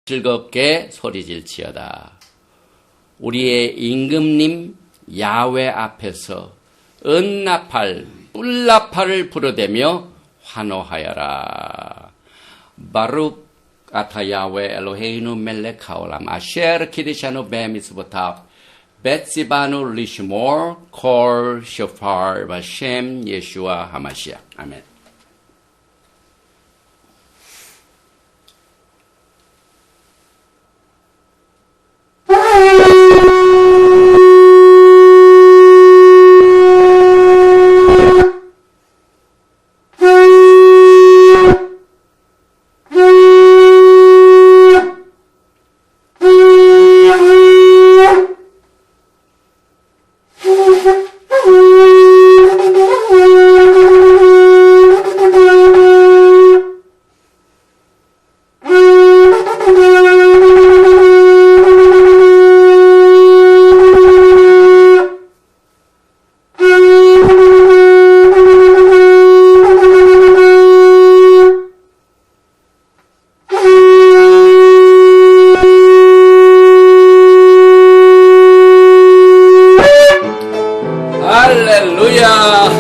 즐겁게 소리질지어다. 우리의 임금님 야훼 앞에서 은나팔, 뿔나팔을 부르되며 환호하여라. 바룩 아타 야훼 엘로헤이누 멜렉 하올람 아셰르 키디샤누 베미스보탑 베tsi바누 리시몰 콜 쇼파르 바셈 예슈아 하마시아. 아멘.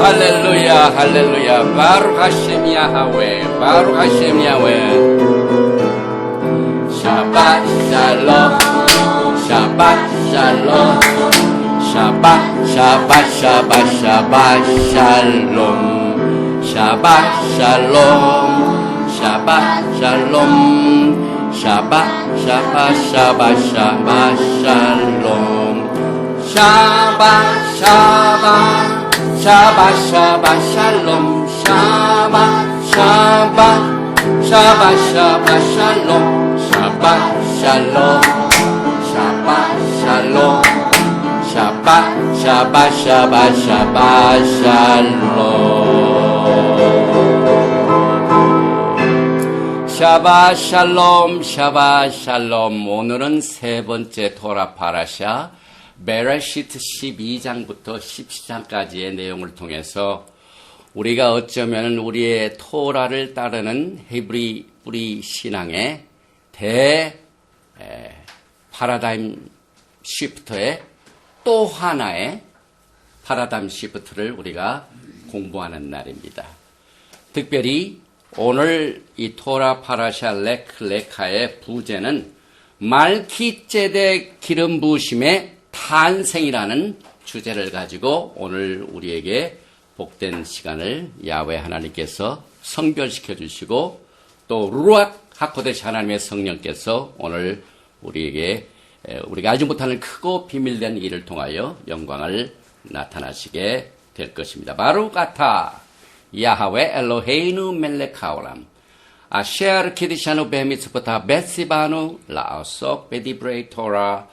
할렐루야, 할렐루야. 바룩 하셈 야훼, 바룩 하셈 야훼. 샤ባት 샬롬, 샤ባት 샬롬, 샤ባት 샤ባት 샤ባት 샤ባት 샬롬, 샤ባት 샬롬, 샤ባት 샬롬, 샤ባት 샤ባት 샤ባት 샤ባት 샬롬, 샤ባት 샤ባት 샤ባት 샤ባት 샬롬, 샤ባት 샤ባት 샤ባት 샤ባት 샬롬, 샤ባት 샬롬, 샤ባት 샬롬, 샤ባት 샤ባት 샤ባት 샤ባት 샬롬. 샤ባት 샬롬, 샤ባት 샬롬. 오늘은 세 번째 토라 파라샤 베레시트 12장부터 10장까지의 내용을 통해서 우리가 어쩌면 우리의 토라를 따르는 헤브리 뿌리 신앙의 파라다임 시프트의 또 하나의 파라다임 시프트를 우리가 공부하는 날입니다. 특별히 오늘 이 토라 파라샤 레카의 부제는 말키ጼ덱 기름 부으심의 탄생이라는 주제를 가지고 오늘 우리에게 복된 시간을 야훼 하나님께서 성결시켜 주시고 또 루악 하코데시 하나님의 성령께서 오늘 우리에게 우리가 알지 못하는 크고 비밀된 일을 통하여 영광을 나타나시게 될 것입니다. 바룩 아타 야훼 엘로헤이누 멜렉 하올람 아셰르 키디샤누 베미츠보타 베시바누 라오속 베디브레이 토라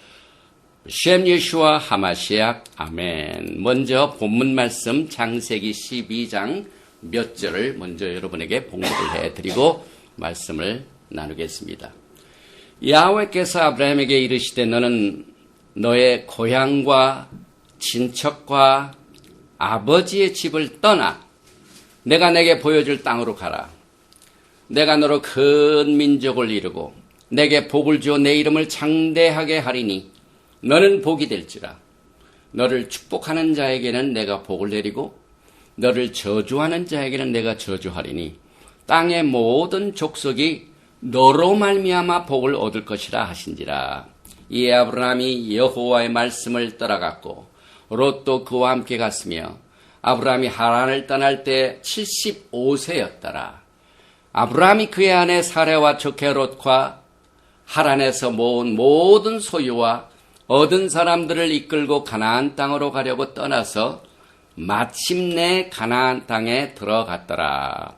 셈 예슈아 하마시악. 아멘. 먼저 본문 말씀 창세기 12장 몇 절을 먼저 여러분에게 봉독을 해드리고 말씀을 나누겠습니다. 야훼께서 아브라함에게 이르시되 너는 너의 고향과 친척과 아버지의 집을 떠나 내가 내게 보여줄 땅으로 가라. 내가 너로 큰 민족을 이루고 내게 복을 주어 내 이름을 장대하게 하리니 너는 복이 될지라. 너를 축복하는 자에게는 내가 복을 내리고 너를 저주하는 자에게는 내가 저주하리니 땅의 모든 족속이 너로 말미암아 복을 얻을 것이라 하신지라. 이에 아브라함이 여호와의 말씀을 따라갔고 롯도 그와 함께 갔으며 아브라함이 하란을 떠날 때 75세였더라. 아브라함이 그의 아내 사레와 족해 롯과 하란에서 모은 모든 소유와 얻은 사람들을 이끌고 가나안 땅으로 가려고 떠나서 마침내 가나안 땅에 들어갔더라.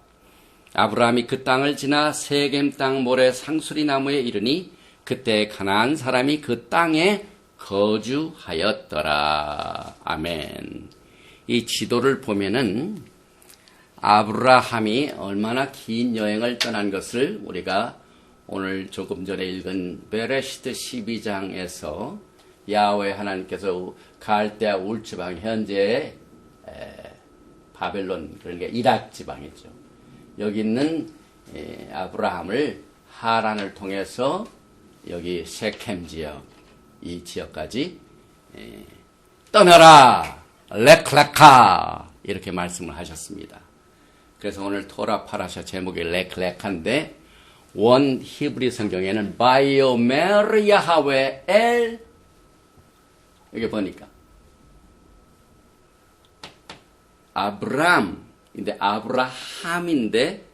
아브라함이 그 땅을 지나 세겜 땅 모래 상수리 나무에 이르니 그때 가나안 사람이 그 땅에 거주하였더라. 아멘. 이 지도를 보면은 아브라함이 얼마나 긴 여행을 떠난 것을 우리가 오늘 조금 전에 읽은 베레시트 12장에서 야훼 하나님께서 갈대아 울 지방, 현재 바벨론, 그러니까 이락 지방이죠. 여기 있는 아브라함을 하란을 통해서 여기 셰켐 지역, 이 지역까지 떠나라, 렉레카 이렇게 말씀을 하셨습니다. 그래서 오늘 토라 파라샤 제목이 렉레카인데 원 히브리 성경에는 바이오메르 야하웨 엘 여기 보니까 아브람인데 아브라함인데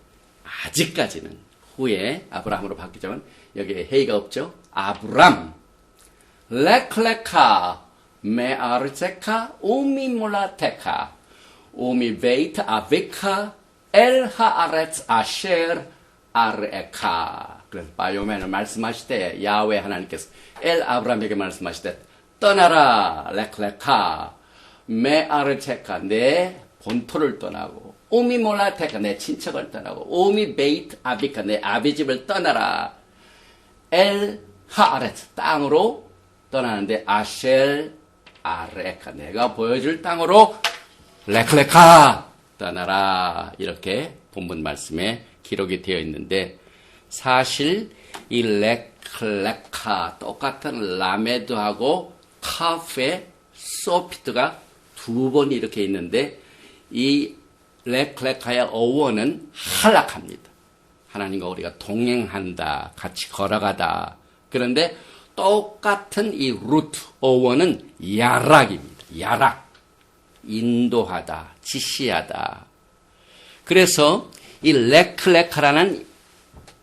아직까지는 후에 아브라함으로 바뀌지만 여기에 헤이가 없죠. 아브람 렉레카 메아르체카 우미몰라테카 우미베이트 아베카 엘하아렛 아셰르 아르에카. 그래서 바이오멘을 말씀하실 때 야훼 하나님께서 엘 아브람에게 말씀하실 때 떠나라 렉레카 메아르체카 내 본토를 떠나고 우미몰라테카 내 친척을 떠나고 우미베이트 아비카 내 아비 집을 떠나라 엘하아렛 땅으로 떠나는데 아셰르 아르에카 내가 보여줄 땅으로 렉레카 떠나라 이렇게 본문 말씀에 기록이 되어 있는데 사실 이 렉레카 똑같은 라메드하고 카프의 소피트가 두 번 이렇게 있는데 이 렉레카의 어원은 한락합니다. 하나님과 우리가 동행한다, 같이 걸어가다. 그런데 똑같은 이 루트 어원은 야락입니다. 야락. 인도하다, 지시하다. 그래서 이 렉레카라는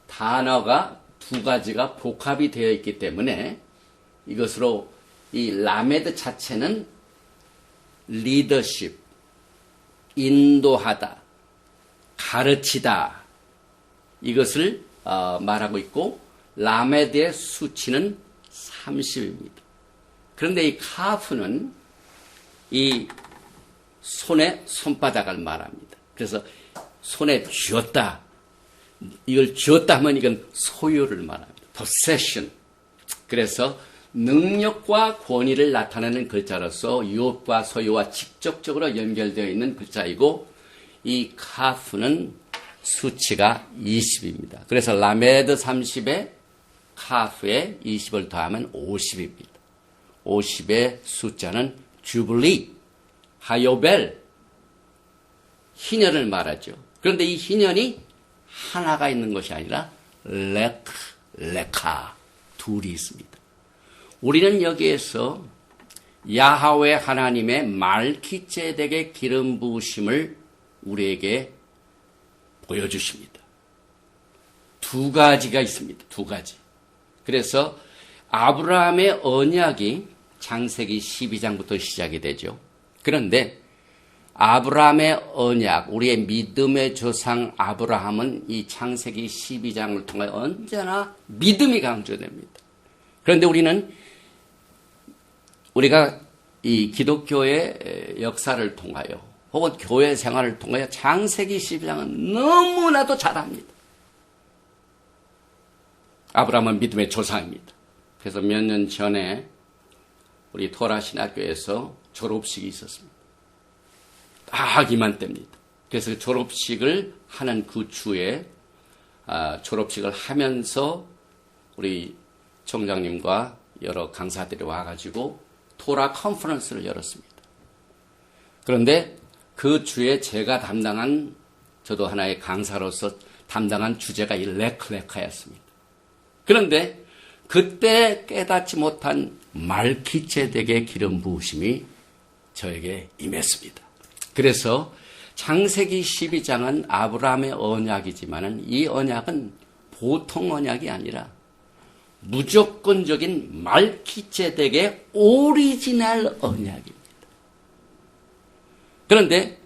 단어가 두 가지가 복합이 되어 있기 때문에 이것으로 이 라메드 자체는 리더십, 인도하다, 가르치다 이것을 말하고 있고 라메드의 수치는 30입니다. 그런데 이 카프는 이 손에 손바닥을 말합니다. 그래서 손에 쥐었다. 이걸 쥐었다 하면 이건 소유를 말합니다. possession. 그래서 능력과 권위를 나타내는 글자로서 유업과 소유와 직접적으로 연결되어 있는 글자이고 이 카프는 수치가 20입니다. 그래서 라메드 30에 카프에 20을 더하면 50입니다. 50의 숫자는 주블리, 하요벨, 희년을 말하죠. 그런데 이 희년이 하나가 있는 것이 아니라 렉레카 둘이 있습니다. 우리는 여기에서 야하웨 하나님의 말기ጼ덱의 기름 부으심을 우리에게 보여주십니다. 두 가지가 있습니다. 두 가지. 그래서 아브라함의 언약이 창세기 12장부터 시작이 되죠. 그런데 아브라함의 언약, 우리의 믿음의 조상 아브라함은 이 창세기 12장을 통해 언제나 믿음이 강조됩니다. 그런데 우리가 이 기독교의 역사를 통하여 혹은 교회 생활을 통하여 창세기 12장은 너무나도 잘합니다. 아브라함은 믿음의 조상입니다. 그래서 몇 년 전에 우리 토라 신학교에서 졸업식이 있었습니다. 딱 이맘때입니다. 그래서 졸업식을 하는 그 주에 졸업식을 하면서 우리 총장님과 여러 강사들이 와가지고 토라 컨퍼런스를 열었습니다. 그런데 그 주에 제가 담당한 저도 하나의 강사로서 담당한 주제가 이 렉레카였습니다. 그런데 그때 깨닫지 못한 말기ጼ덱의 기름 부으심이 저에게 임했습니다. 그래서 창세기 12장은 아브라함의 언약이지만 이 언약은 보통 언약이 아니라 무조건적인 말기ጼ덱의 오리지널 언약입니다. 그런데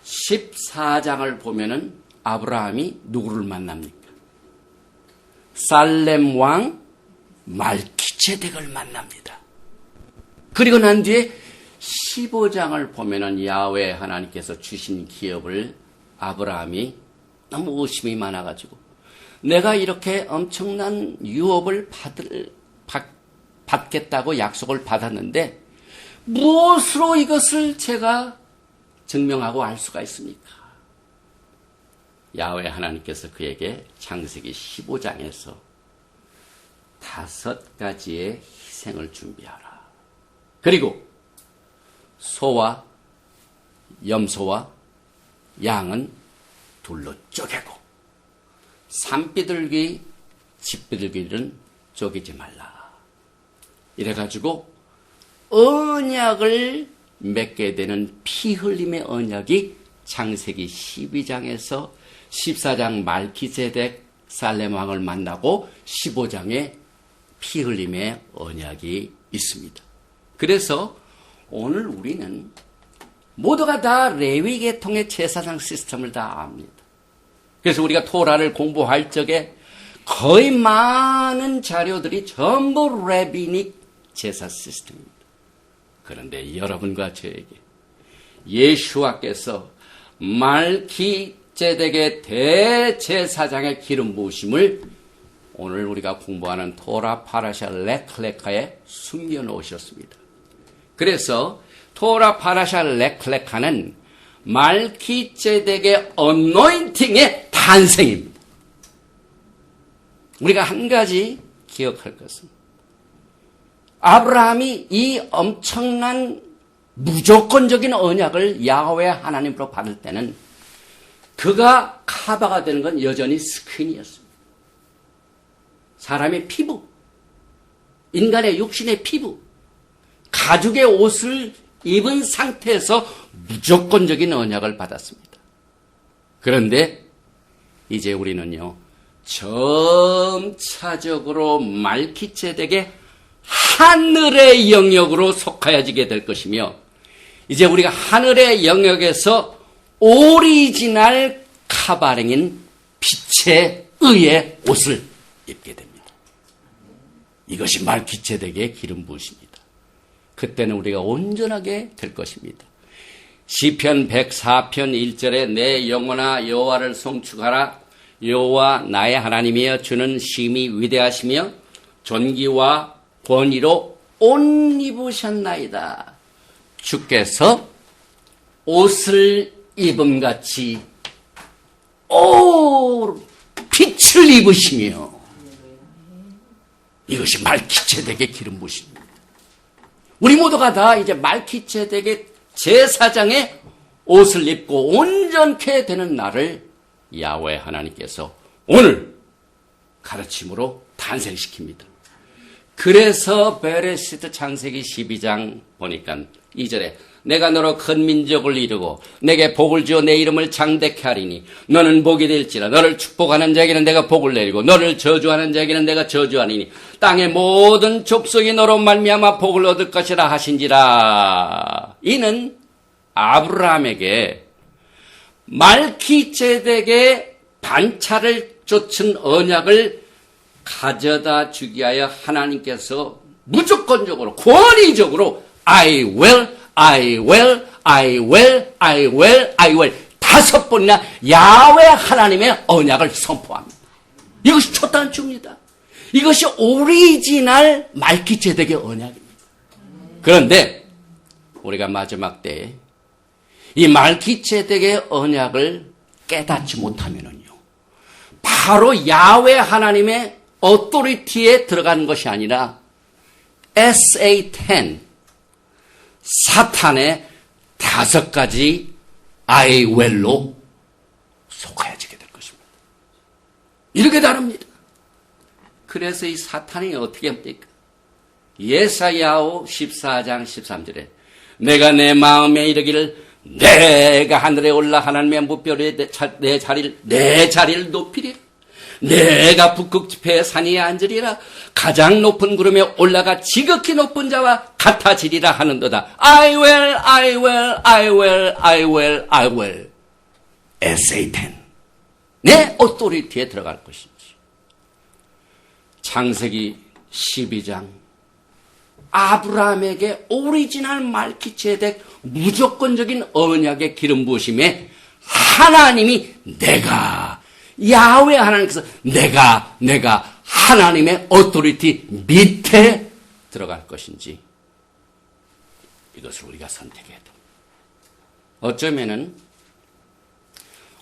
14장을 보면은 아브라함이 누구를 만납니까? 살렘 왕 말기ጼ덱을 만납니다. 그리고 난 뒤에 15장을 보면은 야훼 하나님께서 주신 기업을 아브라함이 너무 의심이 많아가지고 내가 이렇게 엄청난 유업을 받겠다고 약속을 받았는데 무엇으로 이것을 제가 증명하고 알 수가 있습니까? 야훼 하나님께서 그에게 창세기 15장에서 다 5가지의 희생을 준비하라. 그리고 소와 염소와 양은 둘로 쪼개고 산비둘기, 집비둘기는 쪼개지 말라. 이래가지고 언약을 맺게 되는 피 흘림의 언약이 창세기 12장에서 14장 말기세덱 살렘 왕을 만나고 15장에 피 흘림의 언약이 있습니다. 그래서 오늘 우리는 모두가 다 레위 계통의 제사상 시스템을 다 압니다. 그래서 우리가 토라를 공부할 적에 거의 많은 자료들이 전부 레비닉 제사 시스템입니다. 그런데 여러분과 저에게 예수와께서 말기제덱의 대제사장의 기름 부으심을 오늘 우리가 공부하는 토라 파라샤 레클레카에 숨겨놓으셨습니다. 그래서 토라 파라샤 레클레카는 말기제덱의 어노인팅의 탄생입니다. 우리가 한 가지 기억할 것은 아브라함이 이 엄청난 무조건적인 언약을 야훼 하나님으로 받을 때는 그가 카바가 되는 건 여전히 스킨이었습니다. 사람의 피부, 인간의 육신의 피부, 가죽의 옷을 입은 상태에서 무조건적인 언약을 받았습니다. 그런데 이제 우리는요, 점차적으로 말기제덱의 하늘의 영역으로 속하여지게 될 것이며, 이제 우리가 하늘의 영역에서 오리지널 카바랭인 빛의 의의 옷을 입게 됩니다. 이것이 말기제덱의 기름 부으십니다. 그때는 우리가 온전하게 될 것입니다. 시편 104편 1절에 내 영혼아 여호와를 송축하라. 여호와 나의 하나님이여 주는 심히 위대하시며 존귀와 권위로 옷 입으셨나이다. 주께서 옷을 입음같이 빛을 입으시며, 이것이 말기제덱의 기름 부으십니다. 우리 모두가 다 이제 말기제덱의 제사장의 옷을 입고 온전케 되는 날을 야훼 하나님께서 오늘 가르침으로 탄생시킵니다. 그래서 베레시트 창세기 12장 보니까 2절에 내가 너로 큰 민족을 이루고 내게 복을 주어 내 이름을 장대케 하리니 너는 복이 될지라. 너를 축복하는 자에게는 내가 복을 내리고 너를 저주하는 자에게는 내가 저주하리니 땅의 모든 족속이 너로 말미암아 복을 얻을 것이라 하신지라. 이는 아브라함에게 말기제덱의 반차를 쫓은 언약을 가져다 주기 위하여 하나님께서 무조건적으로 권위적으로 I will, I will, I will, I will, I will 5번이나 야훼 하나님의 언약을 선포합니다. 이것이 초단추입니다. 이것이 오리지널 말기제덱의 언약입니다. 그런데 우리가 마지막 때에 이 말기제덱의 언약을 깨닫지 못하면은요, 바로 야훼 하나님의 어토리티에 들어가는 것이 아니라 SA10 사탄의 5가지 I will로 속하여지게 될 것입니다. 이렇게 다릅니다. 그래서 이 사탄이 어떻게 합니까? 예사야오 14장 13절에 내가 내 마음에 이르기를 내가 하늘에 올라 하나님의 무뼈에 내 자리를 높이리. 내가 북극 지폐의 산위에 앉으리라. 가장 높은 구름에 올라가 지극히 높은 자와 같아지리라 하는도다. I will, I will, I will, I will, I will. SA10. 내 오토리티에 들어갈 것이지. 창세기 12장. 아브라함에게 오리지널 말기제덱 무조건적인 언약의 기름 부으심에 하나님이 내가 야훼 하나님께서 내가 하나님의 오토리티 밑에 들어갈 것인지 이것을 우리가 선택해야 됩니다. 어쩌면은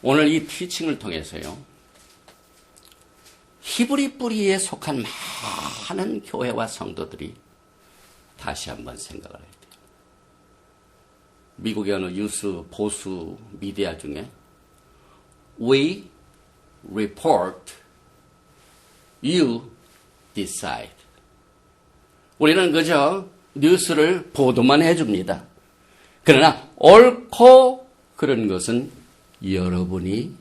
오늘 이 티칭을 통해서요, 히브리 뿌리에 속한 많은 교회와 성도들이 다시 한번 생각을 해야 돼요. 미국의 어느 뉴스 보수 미디어 중에 We report, you decide. 우리는 그저 뉴스를 보도만 해줍니다. 그러나 옳고 그런 것은 여러분이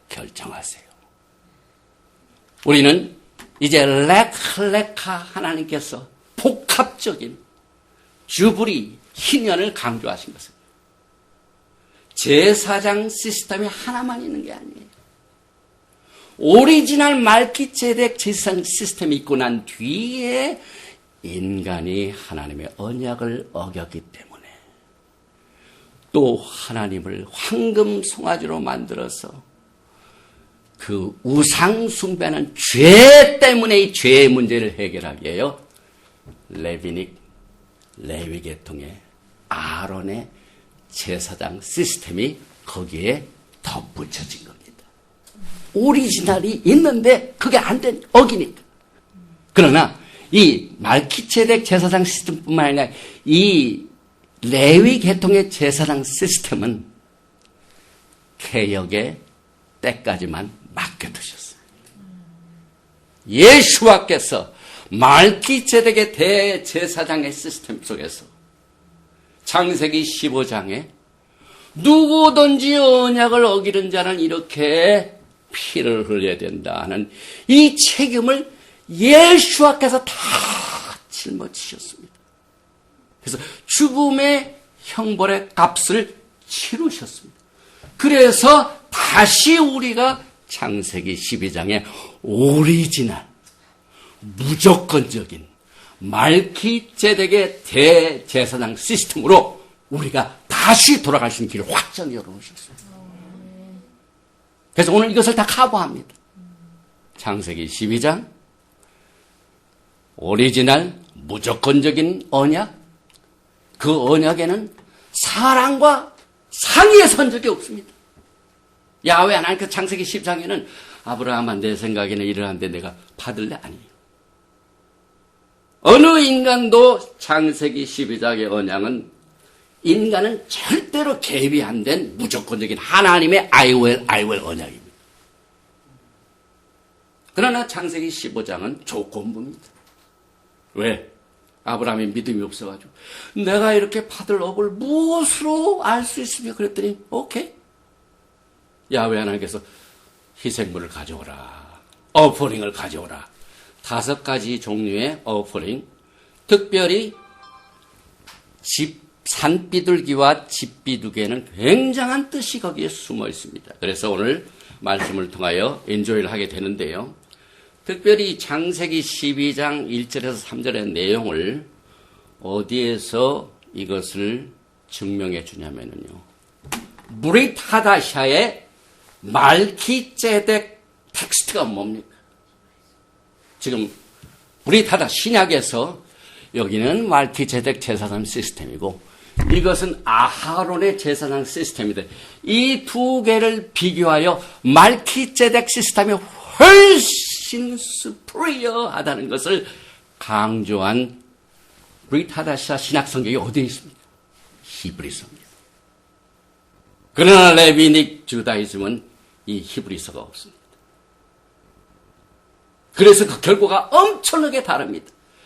결정하세요. 우리는 이제 레카 하나님께서 복합적인 주부리 희년을 강조하신 것입니다. 제사장 시스템이 하나만 있는 게 아니에요. 오리지널 말기ጼ덱 제사장 시스템이 있고 난 뒤에 인간이 하나님의 언약을 어겼기 때문에 또 하나님을 황금 송아지로 만들어서 그 우상 숭배하는 죄 때문에 이 죄의 문제를 해결하기 위하여 레위 계통의 아론의 제사장 시스템이 거기에 덧붙여진 겁니다. 오리지널이 있는데 그게 안 된, 어기니까. 그러나 이 말기ጼ덱 제사장 시스템뿐만 아니라 이 레위 계통의 제사장 시스템은 개혁의 때까지만 맡겨두셨어요. 예수와께서 말기ጼ덱의 대제사장의 시스템 속에서 창세기 15장에 누구든지 언약을 어기는 자는 이렇게 피를 흘려야 된다 하는 이 책임을 예수와께서 다 짊어지셨습니다. 그래서 죽음의 형벌의 값을 치르셨습니다. 그래서 다시 우리가 창세기 12장의 오리지널 무조건적인 말기ጼ덱의 대제사장 시스템으로 우리가 다시 돌아갈 수 있는 길을 확정히 열어놓으셨어요. 그래서 오늘 이것을 다 커버합니다. 창세기 12장 오리지널 무조건적인 언약, 그 언약에는 사랑과 상의의 선적이 없습니다. 야훼 하나님께서 창세기 10장에는 아브라함아 내 생각에는 이러한데 내가 받을래? 아니에요. 어느 인간도 창세기 12장의 언약은 인간은 절대로 개입이 안 된 무조건적인 하나님의 I will 언약입니다. 그러나 창세기 15장은 조건부입니다. 왜? 아브라함이 믿음이 없어가지고 내가 이렇게 받을 업을 무엇으로 알 수 있으며 그랬더니 오케이. 야훼 하나님께서 희생물을 가져오라. 어퍼링을 가져오라. 5가지 종류의 어퍼링, 특별히 산비둘기와 집비두개는 굉장한 뜻이 거기에 숨어 있습니다. 그래서 오늘 말씀을 통하여 인조를 하게 되는데요. 특별히 창세기 12장 1절에서 3절의 내용을 어디에서 이것을 증명해 주냐면요. 브릿 하다샤의 말기ጼ덱 텍스트가 뭡니까? 지금 브릿 하다 신약에서 여기는 말기ጼ덱 제사장 시스템이고 이것은 아하론의 제사장 시스템인데 이 두 개를 비교하여 말기ጼ덱 시스템이 훨씬 superior하다는 것을 강조한 브릿 하다샤 신약 성경이 어디에 있습니까? 히브리서입니다. 그러나 레비닉 주다이즘은 이 히브리서가 없습니다. 그래서 그 결과가 엄청나게 다릅니다.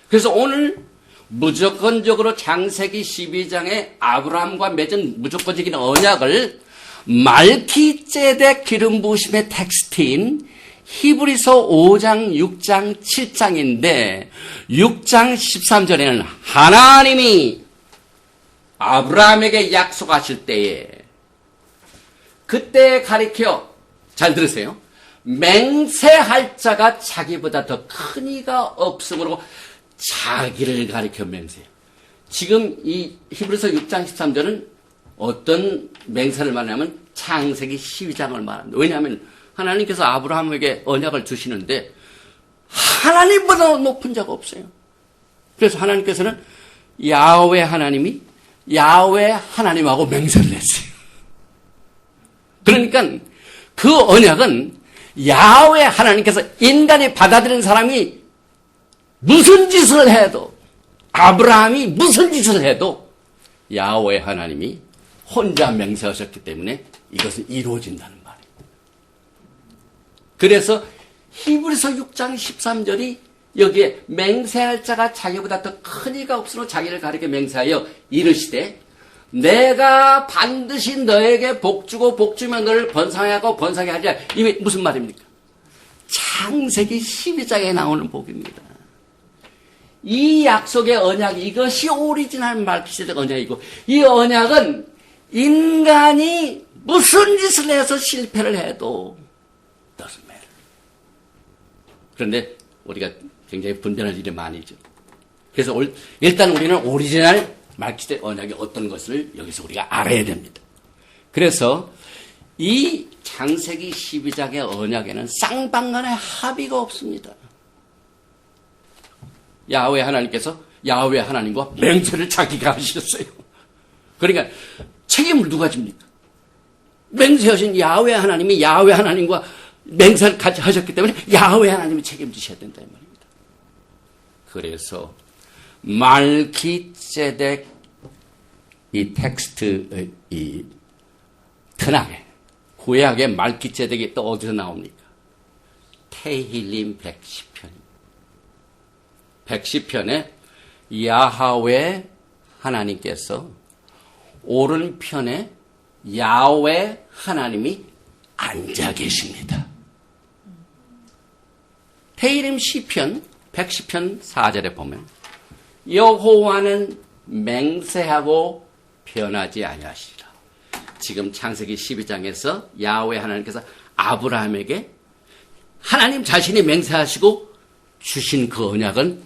그래서 오늘 무조건적으로 창세기 12장의 아브라함과 맺은 무조건적인 언약을 말기ጼ덱 기름 부으심의 텍스트인 히브리서 5장, 6장, 7장인데 6장 13절에는 하나님이 아브라함에게 약속하실 때에 그때 가리켜 잘 들으세요. 맹세할 자가 자기보다 더 큰 이가 없으므로 자기를 가리켜 맹세해요. 지금 이 히브리서 6장 13절은 어떤 맹세를 말하냐면 창세기 12장을 말합니다. 왜냐하면 하나님께서 아브라함에게 언약을 주시는데 하나님보다 높은 자가 없어요. 그래서 하나님께서는 야훼 하나님하고 맹세를 했어요. 그러니까 그 언약은 야훼 하나님께서 인간이 받아들이는 사람이 무슨 짓을 해도, 아브라함이 무슨 짓을 해도 야훼 하나님이 혼자 맹세하셨기 때문에 이것은 이루어진다는 말이에요. 그래서 히브리서 6장 13절이 여기에 맹세할 자가 자기보다 더 큰 이가 없으므로 자기를 가리켜 맹세하여 이르시되 내가 반드시 너에게 복주고 복주면 너를 번성하고 번성하게 하리라. 이게 무슨 말입니까? 창세기 12장에 나오는 복입니다. 이 약속의 언약, 이것이 오리지널 말기세덱 언약이고, 이 언약은 인간이 무슨 짓을 해서 실패를 해도 doesn't matter. 그런데 우리가 굉장히 분별할 일이 많이죠. 그래서 일단 우리는 오리지널 말기세덱 언약이 어떤 것을 여기서 우리가 알아야 됩니다. 그래서 이 창세기 12장의 언약에는 쌍방간의 합의가 없습니다. 야훼 하나님께서 야훼 하나님과 맹세를 자기가 하셨어요. 그러니까 책임을 누가 집니까? 맹세하신 야훼 하나님이 야훼 하나님과 맹세를 같이 하셨기 때문에 야훼 하나님이 책임지셔야 된다 이 말입니다. 그래서 말기세덱 이 텍스트 이 tân約에 구약의 말기세덱이 또 어디서 나옵니까? 테힐림 110편. 110편에 야하ዌ 하나님께서 오른편에 야훼 하나님이 앉아 계십니다. 테힐림 시편 110편 4절에 보면 여호와는 맹세하고 변하지 아니하시리라. 지금 창세기 12장에서 야훼 하나님께서 아브라함에게 하나님 자신이 맹세하시고 주신 그 언약은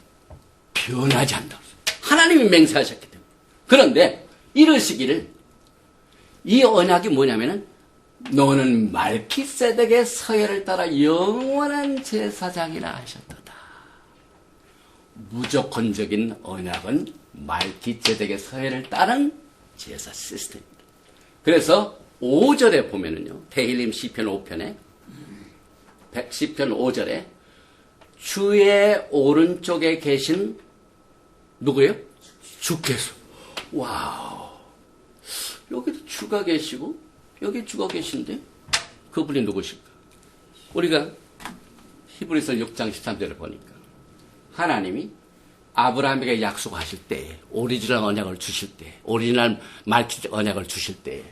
변하지 않는다. 하나님이 맹세하셨기 때문에. 그런데 이러시기를 이 언약이 뭐냐면은 너는 말기세덱의 서열을 따라 영원한 제사장이라 하셨도다. 무조건적인 언약은 말기세덱의 서열을 따른 제사 시스템입니다. 그래서 5절에 보면은요. 테힐림 시편 5편에 110편 5절에 주의 오른쪽에 계신 누구예요? 주께서. 와우. 여기도 주가 계시고 여기 주가 계신데 그분이 누구실까? 우리가 히브리서 6장 13절을 보니까 하나님이 아브라함에게 약속하실 때, 오리지널 언약을 주실 때, 오리지널 말기세덱 언약을 주실 때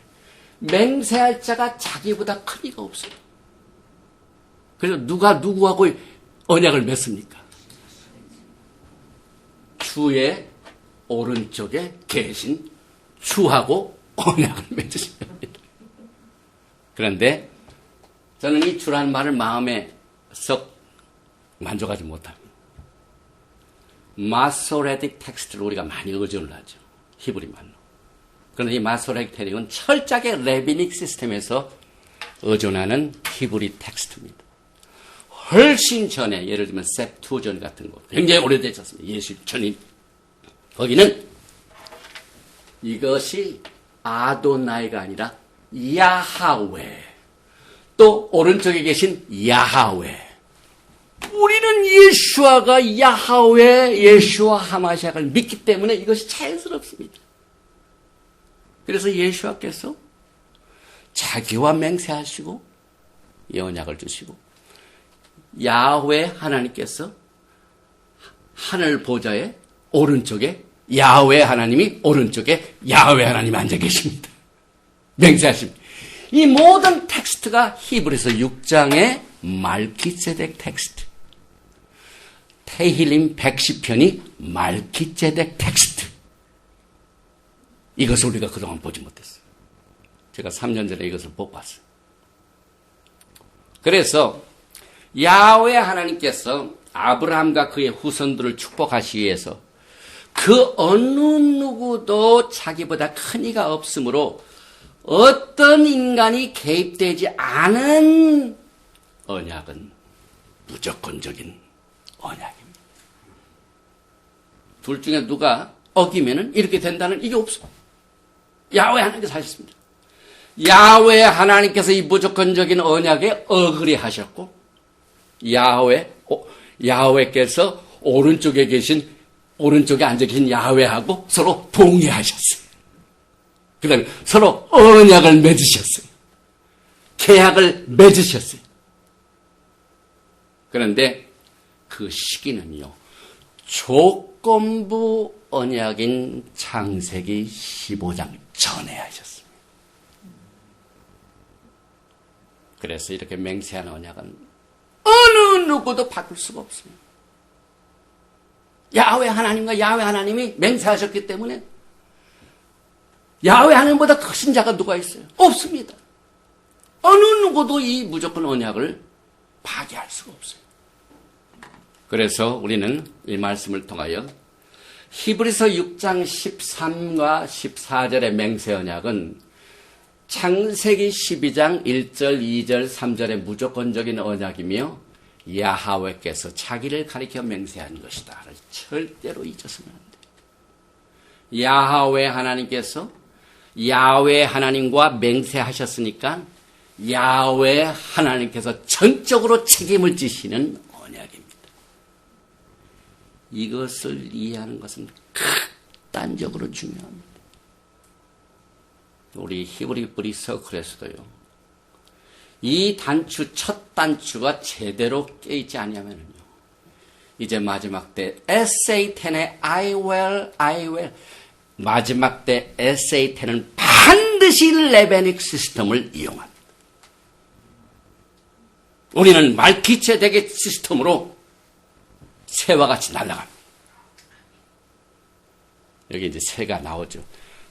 맹세할 자가 자기보다 큰 이가 없어요. 그래서 누가 누구하고 언약을 맺습니까? 주의 오른쪽에 계신 주하고 언약을 맺으신 겁니다. 그런데 저는 이 주라는 말을 마음에 썩 만족하지 못합니다. 마소레틱 텍스트를 우리가 많이 의존을 하죠. 히브리 말로. 그런데 이 마소레틱 텍스트는 철저하게 레비닉 시스템에서 의존하는 히브리 텍스트입니다. 훨씬 전에 예를 들면 셉투전 같은 거 굉장히 오래되지 않습니까? 예수 전인 거기는 이것이 아도나이가 아니라 야하웨 또 오른쪽에 계신 야하웨 우리는 예수아가 야하웨 예수아 하마시아를 믿기 때문에 이것이 자연스럽습니다. 그래서 예수아께서 자기와 맹세하시고 이 언약을 주시고 야훼 하나님께서 하늘 보좌의 오른쪽에 야훼 하나님이 오른쪽에 야훼 하나님이 앉아 계십니다. 맹세하십니다. 이 모든 텍스트가 히브리서 6장의 말기세덱 텍스트. 테힐림 110편이 말기세덱 텍스트. 이것을 우리가 그동안 보지 못했어요. 제가 3년 전에 이것을 못 봤어요. 그래서 야훼 하나님께서 아브라함과 그의 후손들을 축복하시기 위해서 그 어느 누구도 자기보다 큰 이가 없으므로 어떤 인간이 개입되지 않은 언약은 무조건적인 언약입니다. 둘 중에 누가 어기면은 이렇게 된다는 이게 없어. 야훼 하나님께서 하셨습니다. 야훼 하나님께서 이 무조건적인 언약에 어그리 하셨고, 야훼께서 오른쪽에 앉아 계신 야훼하고 서로 동의하셨어요. 그 다음에 서로 언약을 맺으셨어요. 계약을 맺으셨어요. 그런데 그 시기는요, 조건부 언약인 창세기 15장 전에 하셨습니다. 그래서 이렇게 맹세한 언약은 어느 누구도 바꿀 수가 없습니다. 야훼 하나님과 야훼 하나님이 맹세하셨기 때문에 야훼 하나님보다 크신 자가 누가 있어요? 없습니다. 어느 누구도 이 무조건 언약을 파괴할 수가 없어요. 그래서 우리는 이 말씀을 통하여 히브리서 6장 13과 14절의 맹세 언약은 창세기 12장 1절, 2절, 3절의 무조건적인 언약이며 야하웨께서 자기를 가리켜 맹세한 것이다. 절대로 잊어서는 안 돼요. 야하웨 하나님께서 야훼 하나님과 맹세하셨으니까 야훼 하나님께서 전적으로 책임을 지시는 언약입니다. 이것을 이해하는 것은 극단적으로 중요합니다. 우리 히브리 뿌리 서클에서도요, 이 단추, 첫 단추가 제대로 깨있지 않냐면요, 이제 마지막 때 SA10의 I will 마지막 때 SA10은 반드시 레베닉 시스템을 이용합니다. 우리는 말키체덱의 시스템으로 새와 같이 날아갑니다. 여기 이제 새가 나오죠.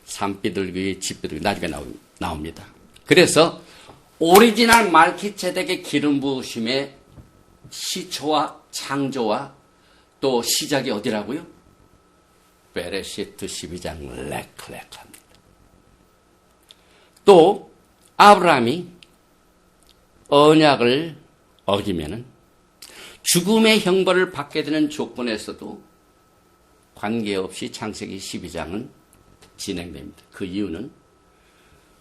산비둘기, 집비둘기 나중에 나옵니다. 그래서 오리지널 말키체덱의 기름 부으심의 시초와 창조와 또 시작이 어디라고요? 베레시트 12장 렉합니다. 또 아브라함이 언약을 어기면은 죽음의 형벌을 받게 되는 조건에서도 관계없이 창세기 12장은 진행됩니다. 그 이유는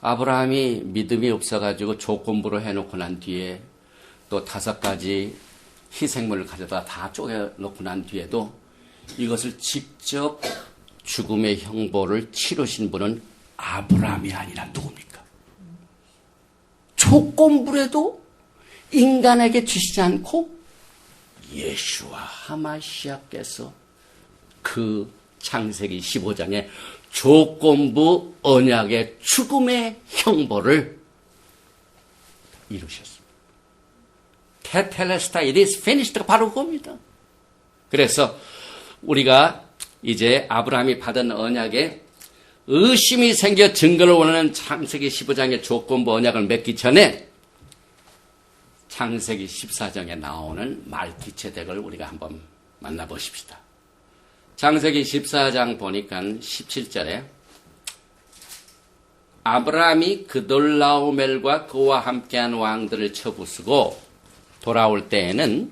아브라함이 믿음이 없어가지고 조건부로 해놓고 난 뒤에 또 5가지 희생물을 가져다 다 쪼개놓고 난 뒤에도 이것을 직접 죽음의 형벌을 치르신 분은 아브라함이 아니라 누굽니까? 조건부에도 인간에게 주시지 않고 예수와 하마시아께서 그 창세기 15장의 조건부 언약의 죽음의 형벌을 이루셨습니다. 테텔레스타 it is finished가 바로 그겁니다. 그래서 우리가 이제 아브라함이 받은 언약에 의심이 생겨 증거를 원하는 창세기 15장의 조건부 언약을 맺기 전에 창세기 14장에 나오는 말기체덱을 우리가 한번 만나보십시다. 창세기 14장 보니까 17절에 아브라함이 그돌라오멜과 그와 함께한 왕들을 쳐부수고 돌아올 때에는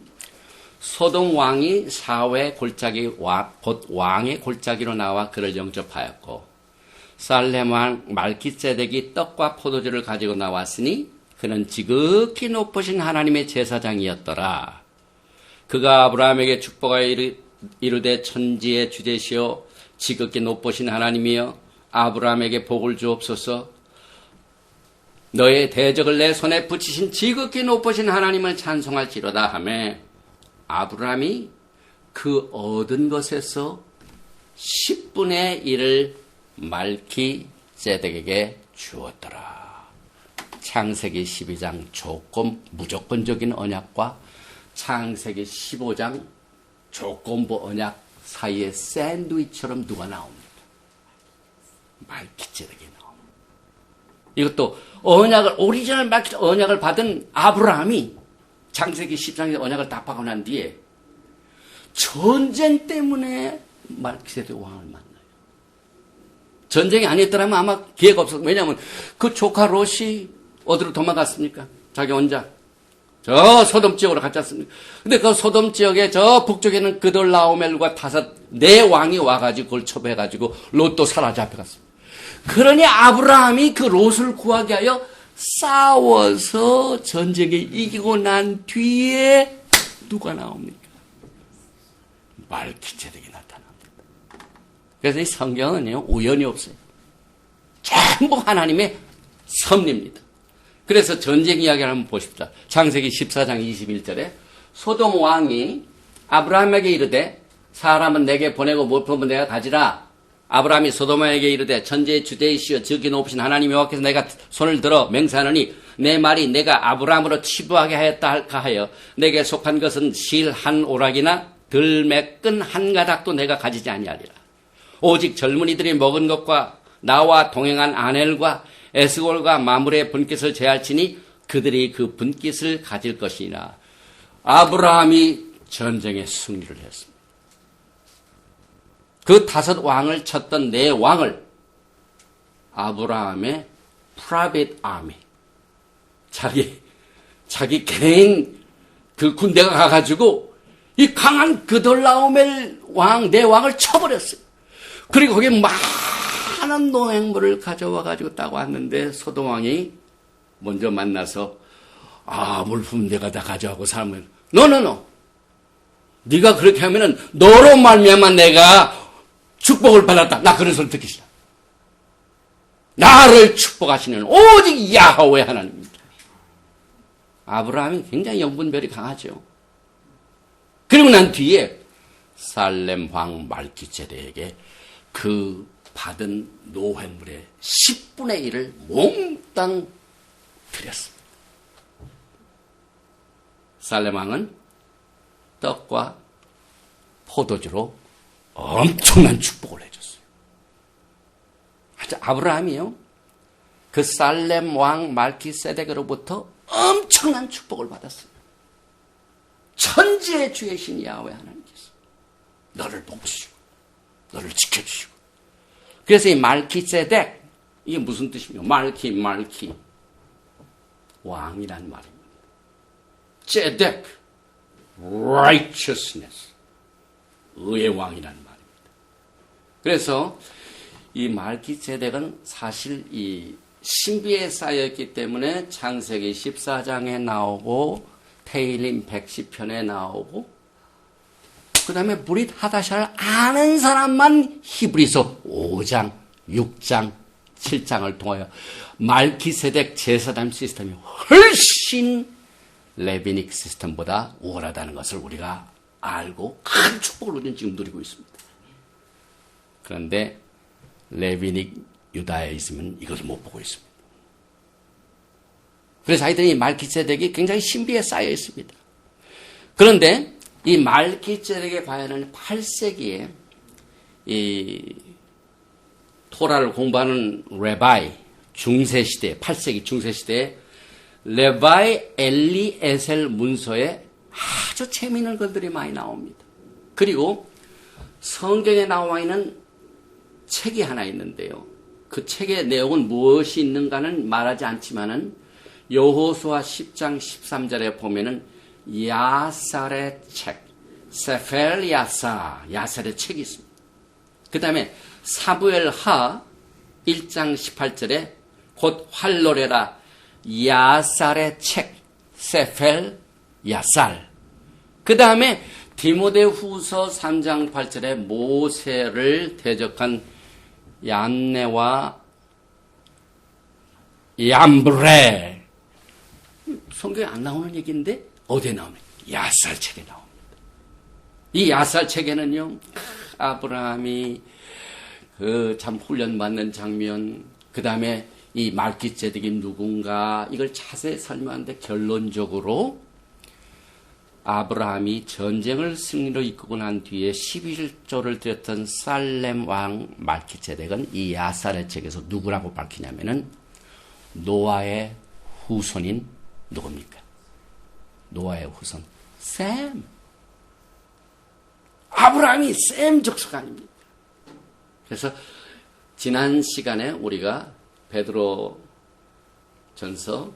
소돔 왕이 사회 골짜기 곧 왕의 골짜기로 나와 그를 영접하였고 살렘 왕 말기세덱이 떡과 포도주를 가지고 나왔으니 그는 지극히 높으신 하나님의 제사장이었더라. 그가 아브라함에게 축복하여 이르되 천지의 주제시오 지극히 높으신 하나님이여 아브라함에게 복을 주옵소서. 너의 대적을 내 손에 붙이신 지극히 높으신 하나님을 찬송할지로다 하며 아브라함이 그 얻은 것에서 10분의 1을 말기세덱에게 주었더라. 창세기 12장 무조건적인 언약과 창세기 15장 조건부 언약 사이에 샌드위치처럼 누가 나옵니까? 말기세덱이 나옵니다. 이것도 오리지널 언약을 받은 아브라함이 창세기 13장의 언약을 답하고 난 뒤에 전쟁 때문에 말기세덱 왕을 만나요. 전쟁이 아니었더라면 아마 기회가 없었고, 왜냐하면 그 조카 롯이 어디로 도망갔습니까? 자기 혼자. 저 소돔 지역으로 갔지 않습니까? 근데 그 소돔 지역에 저 북쪽에는 그돌라오멜과 4 왕이 와가지고 그걸 첩해가지고 롯도 사라잡혀갔습니다. 그러니 아브라함이 그 롯을 구하게 하여 싸워서 전쟁에 이기고 난 뒤에 누가 나옵니까? 말기ጼ덱이 나타납니다. 그래서 이 성경은요, 우연이 없어요. 전부 하나님의 섭리입니다. 그래서 전쟁 이야기를 한번 보십시다. 창세기 14장 21절에 소돔 왕이 아브라함에게 이르되 사람은 내게 보내고 못 보면 내가 가지라. 아브라함이 소돔에게 이르되 천지의 주대이시여 지극히 높으신 하나님 여호와께서 내가 손을 들어 맹세하노니 내 말이 내가 아브라함으로 치부하게 하였다 할까 하여 내게 속한 것은 실 한 오락이나 들매끈 한 가닥도 내가 가지지 아니하리라. 오직 젊은이들이 먹은 것과 나와 동행한 아넬과 에스골과 마물의 분깃을 제할지니 그들이 그 분깃을 가질 것이니라. 아브라함이 전쟁에 승리를 했습니다. 그 5 왕을 쳤던 4 왕을 아브라함의 프라이빗 아미, 자기 개인 그 군대가 가가지고 이 강한 그돌라오멜 왕 4 왕을 쳐버렸어요. 그리고 거기에 많은 노획물을 가져와가지고 딱 왔는데 소돔 왕이 먼저 만나서 물품 내가 다 가져가고 사람을 노노노 네가 그렇게 하면은 너로 말미암아 내가 축복을 받았다. 나 그런 소리 듣기 싫어. 나를 축복하시는 오직 야훼 하나님입니다. 아브라함이 굉장히 영분별이 강하죠. 그리고 난 뒤에 살렘 왕 말기ጼ덱에게 그 받은 노획물의 10분의 1을 몽땅 드렸습니다. 살렘 왕은 떡과 포도주로 엄청난 축복을 해줬어요. 아브라함이요, 그 살렘 왕 말기세덱으로부터 엄청난 축복을 받았어요. 천지의 주의 신 야훼 하나님께서 너를 돕으시고 너를 지켜주시고. 그래서 이 말기세덱, 이게 무슨 뜻입니까? 말키 왕이란 말입니다. 제덱 righteousness, 의의 왕이란 말입니다. 그래서 이 말기ጼ덱은 사실 이 신비에 쌓여있기 때문에 창세기 14장에 나오고 테일림 110편에 나오고 그 다음에 브릿 하다샤를 아는 사람만 히브리서 5장, 6장, 7장을 통하여 말기세덱 제사장 시스템이 훨씬 레비닉 시스템보다 우월하다는 것을 우리가 알고 큰 축복을 우리는 지금 누리고 있습니다. 그런데 레비닉 유다야이즘은 이것을 못 보고 있습니다. 그래서 하여튼 이 말기ጼ덱이 굉장히 신비에 쌓여 있습니다. 그런데 이 말기ጼ덱의 과연은 8세기에 이 토라를 공부하는 레바이 중세시대, 8세기 중세시대에 레바이 엘리에셀 문서에 아주 재미있는 것들이 많이 나옵니다. 그리고 성경에 나와 있는 책이 하나 있는데요. 그 책의 내용은 무엇이 있는가는 말하지 않지만은 여호수아 10장 13절에 보면은 야살의 책, 세펠 야살의 책이 있습니다. 그 다음에 사무엘하 1장 18절에 곧 활노래라 야살의 책, 세펠 야살. 그 다음에 디모데후서 3장 8절에 모세를 대적한 얀네와 얌브레. 성경에 안 나오는 얘기인데 어디에 나옵니까? 야살책에 나옵니다. 이 야살책에는요, 아브라함이 그 참 훈련받는 장면, 그 다음에 이 말기ጼ덱이 누군가, 이걸 자세히 설명하는데 결론적으로 아브라함이 전쟁을 승리로 이끄고 난 뒤에 11조를 드렸던 살렘 왕 말기ጼ덱은 이 야살의 책에서 누구라고 밝히냐면은 노아의 후손인 누굽니까? 노아의 후손 셈. 아브라함이 셈 족속아닙니까? 그래서 지난 시간에 우리가 베드로 전서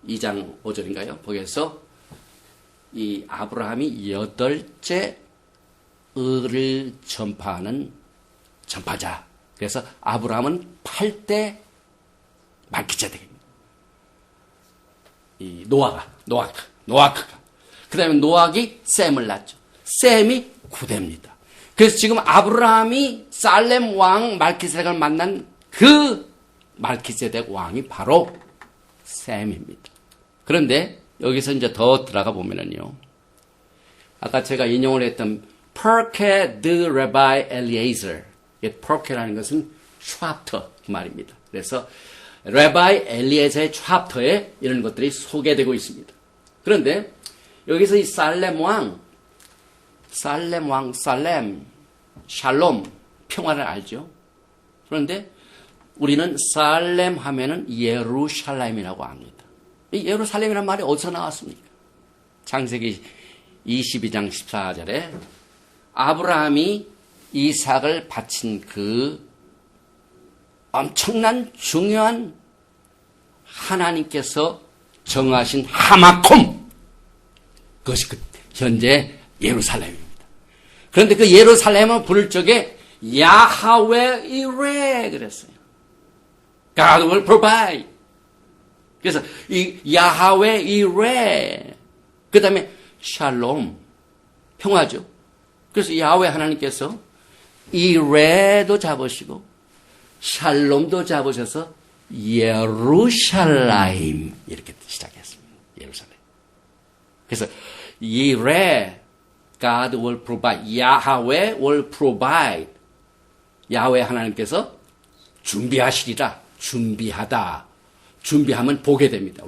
2장 5절인가요? 거기에서 이 아브라함이 8째 을을 전파하는 전파자. 그래서 아브라함은 8대 말기ጼ덱입니다. 이 노아가. 그 다음에 노아기 셈을 낳죠. 셈이 9대입니다. 그래서 지금 아브라함이 살렘 왕 말기세덱을 만난 그 말기세덱 왕이 바로 셈입니다. 그런데 여기서 이제 더 들어가 보면은요. 아까 제가 인용을 했던 퍼케 드 레바이 엘리에이저. 퍼케라는 것은 챕터 말입니다. 그래서 레바이 엘리에저의 챕터에 이런 것들이 소개되고 있습니다. 그런데 여기서 이 살렘, 샬롬, 평화를 알죠? 그런데 우리는 살렘 하면은 예루살렘이라고 합니다. 이 예루살렘이라는 말이 어디서 나왔습니까? 창세기 22장 14절에 아브라함이 이삭을 바친 그 엄청난 중요한 하나님께서 정하신 하마콤, 그것이 그 현재 예루살렘입니다. 그런데 그 예루살렘을 부를 적에 야하웨 이레 그랬어요. God will provide. 그래서 이 야하웨 이레, 그 다음에 샬롬, 평화죠. 그래서 야하웨 하나님께서 이레도 잡으시고 샬롬도 잡으셔서 예루살렘 이렇게 시작했습니다. 예루살렘. 그래서 이레, God will provide, 야하웨 will provide. 야하웨 하나님께서 준비하시리라. 준비하다. 준비하면 보게 됩니다.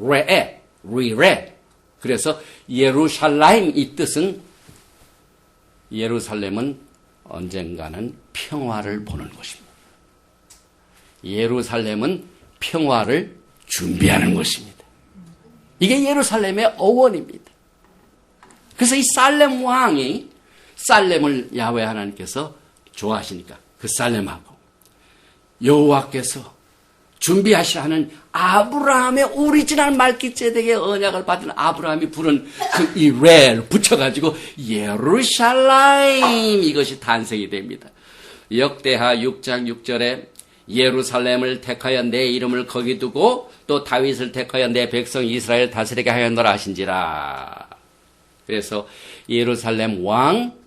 리레. 그래서 예루살렘 이 뜻은 예루살렘은 언젠가는 평화를 보는 것입니다. 예루살렘은 평화를 준비하는 것입니다. 이게 예루살렘의 어원입니다. 그래서 이 살렘 왕이 살렘을 야훼 하나님께서 좋아하시니까 그 살렘하고 여호와께서 준비하시라는 아브라함의 오리지널 말기ጼ덱의 언약을 받은 아브라함이 부른 그 이레를 붙여가지고 예루살렘 이것이 탄생이 됩니다. 역대하 6장 6절에 예루살렘을 택하여 내 이름을 거기 두고 또 다윗을 택하여 내 백성 이스라엘 다스리게 하였노라 하신지라. 그래서 예루살렘 왕,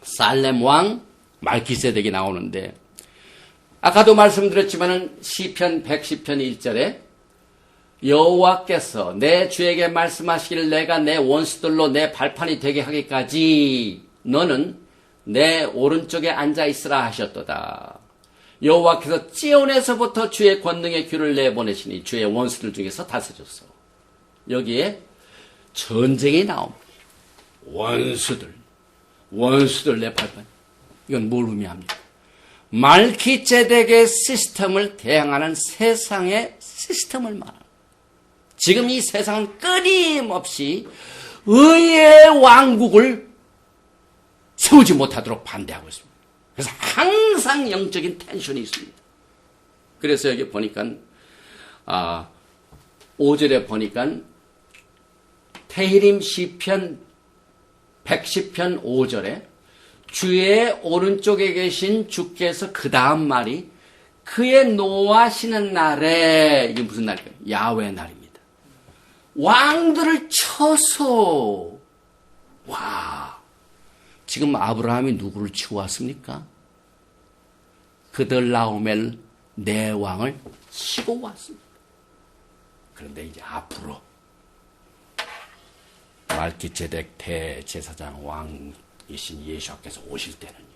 살렘 왕, 말기ጼ덱이 나오는데 아까도 말씀드렸지만은 시편 110편 1절에 여호와께서 내 주에게 말씀하시기를 내가 내 원수들로 내 발판이 되게 하기까지 너는 내 오른쪽에 앉아 있으라 하셨도다. 여호와께서 찌온에서부터 주의 권능의 귀를 내보내시니 주의 원수들 중에서 다스렸어. 여기에 전쟁이 나옵니다. 원수들 내 발판. 이건 뭘 의미합니까? 말기ጼ덱의 시스템을 대항하는 세상의 시스템을 말합니다. 지금 이 세상은 끊임없이 의의 왕국을 세우지 못하도록 반대하고 있습니다. 그래서 항상 영적인 텐션이 있습니다. 그래서 여기 보니까 5절에 보니까 테히림 시편 110편 5절에 주의 오른쪽에 계신 주께서 그 다음 말이 그의 노하시는 날에 이게 무슨 날일까요? 야훼 날입니다. 왕들을 쳐서 지금 아브라함이 누구를 치워왔습니까? 그들라오멜 내 왕을 치고 왔습니다. 그런데 이제 앞으로 말기ጼ덱 대제사장 왕이신 예수께서 오실 때는요,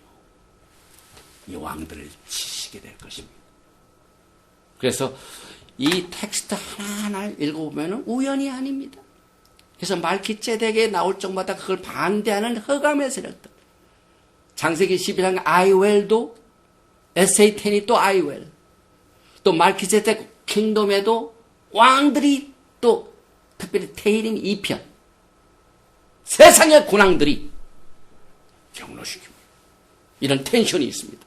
이 왕들을 치시게 될 것입니다. 그래서 이 텍스트 하나하나 읽어보면 우연이 아닙니다. 그래서 말기ጼ덱에 나올 적마다 그걸 반대하는 흑암의 세력들. 창세기 12장 아이웰도 에세이텐이 또 아이웰. 또 말기ጼ덱 킹덤에도 왕들이 또 특별히 테히림 2편. 세상의 군왕들이 경로시킵니다. 이런 텐션이 있습니다.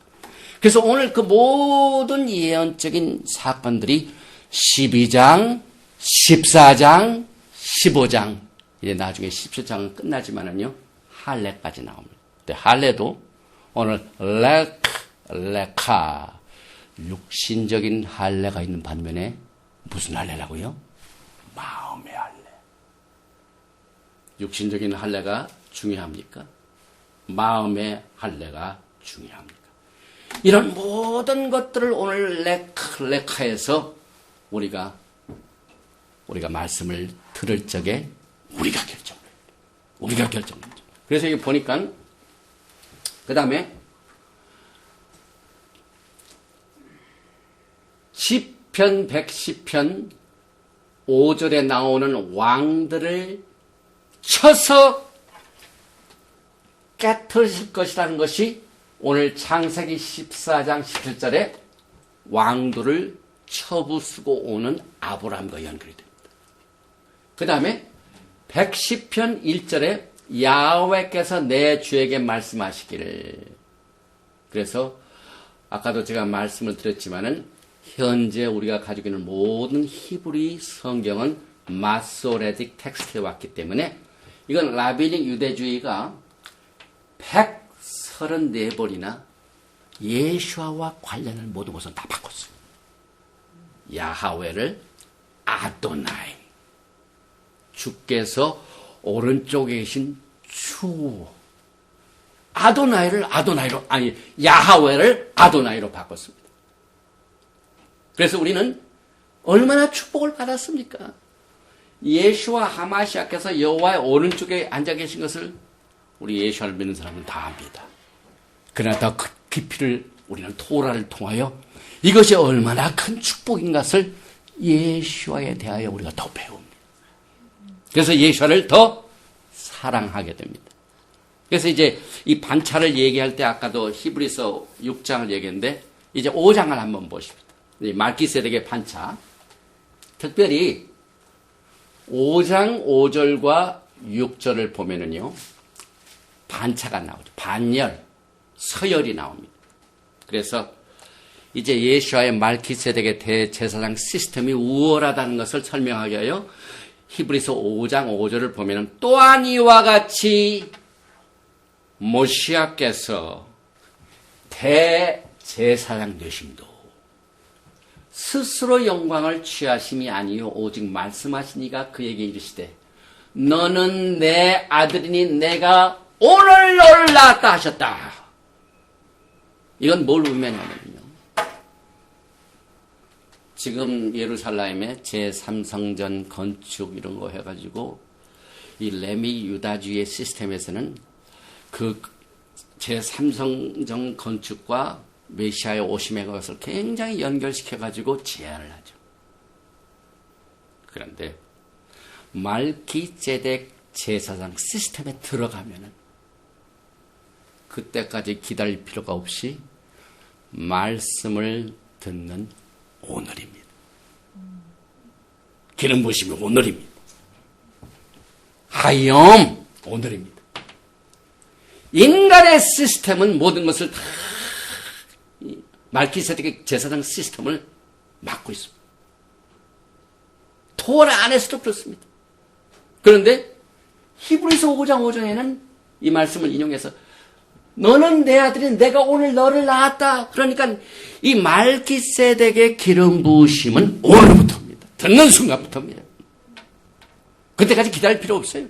그래서 오늘 그 모든 예언적인 사건들이 12장, 14장, 15장, 이제 나중에 17장은 끝나지만은요, 할례까지 나옵니다. 근데 할례도 오늘 레카, 육신적인 할례가 있는 반면에 무슨 할례라고요? 마음의 할례. 육신적인 할례가 중요합니까? 마음의 할례가 중요합니까? 이런 모든 것들을 오늘 레카에서 우리가 말씀을 들을 적에 우리가 결정해요. 그래서 여기 보니까 그 다음에 시편 110편 5절에 나오는 왕들을 쳐서 깨트릴 것이라는 것이 오늘 창세기 14장 17절에 왕들을 쳐부수고 오는 아브라함과 연결이 됩니다. 그 다음에 110편 1절에 야훼께서 내 주에게 말씀하시기를. 그래서 아까도 제가 말씀을 드렸지만은 현재 우리가 가지고 있는 모든 히브리 성경은 마소레틱 텍스트에 왔기 때문에 이건 라비닉 유대주의가 134번이나 예수와 관련한 모든 것을 다 바꿨어요. 야하웨를 아도나이, 주께서 오른쪽에 계신 주, 야하웨를 아도나이로 바꿨습니다. 그래서 우리는 얼마나 축복을 받았습니까? 예수와 하마시아께서 여호와의 오른쪽에 앉아 계신 것을 우리 예수를 믿는 사람은 다 압니다. 그러나 더 깊이를 우리는 토라를 통하여 이것이 얼마나 큰 축복인 것을 예수와에 대하여 우리가 더 배웁니다. 그래서 예수를 더 사랑하게 됩니다. 그래서 이제 이 반차를 얘기할 때 아까도 히브리서 6장을 얘기했는데 이제 5장을 한번 보십시다. 말기세덱의 반차. 특별히 5장 5절과 6절을 보면은요, 반차가 나오죠. 반열, 서열이 나옵니다. 그래서 이제 예수와의 말기세덱의 대제사장 시스템이 우월하다는 것을 설명하기 위하여 히브리서 5장 5절을 보면은 또한 이와 같이 모시아께서 대제사장 되심도 스스로 영광을 취하심이 아니요 오직 말씀하시니가 그에게 이르시되 너는 내 아들이니 내가 오늘 너를 낳았다 하셨다. 이건 뭘 의미하냐면요, 지금 예루살렘의 제3성전 건축 이런 거 해가지고 이 레미 유다주의 시스템에서는 그 제3성전 건축과 메시아의 오심의 것을 굉장히 연결시켜가지고 제안을 하죠. 그런데 말기ጼ덱 제사장 시스템에 들어가면은 그때까지 기다릴 필요가 없이 말씀을 듣는 오늘입니다. 기름 부으심이 오늘입니다. 하염 오늘입니다. 인간의 시스템은 모든 것을 다 말기세덱의 제사장 시스템을 막고 있습니다. 토라 안에서도 그렇습니다. 그런데 히브리서 5장 5절에는 이 말씀을 인용해서 너는 내 아들인 내가 오늘 너를 낳았다. 그러니까 이 말기세덱의 기름 부으심은 오늘부터입니다. 듣는 순간부터입니다. 그때까지 기다릴 필요 없어요.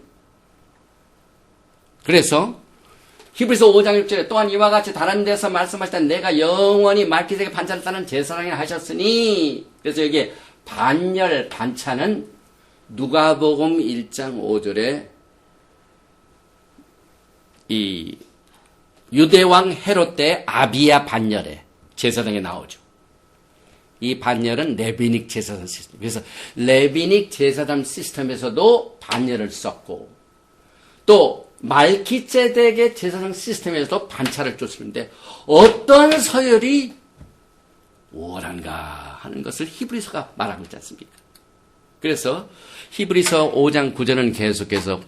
그래서 히브리서 5장 6절에 또한 이와 같이 다른 데서 말씀하실 때 내가 영원히 말기세덱의 반차를 따는 제사장이라 하셨으니, 그래서 여기 반열 반차는 누가복음 1장 5절에 이 유대왕 헤롯 때 아비야 반열에 제사장에 나오죠. 이 반열은 레비닉 제사장 시스템. 그래서 레비닉 제사장 시스템에서도 반열을 썼고 또 말기ጼ덱의 제사장 시스템에서도 반차를 쫓는데 어떤 서열이 우월한가 하는 것을 히브리서가 말하고 있지 않습니까? 그래서 히브리서 5장 9절은 계속해서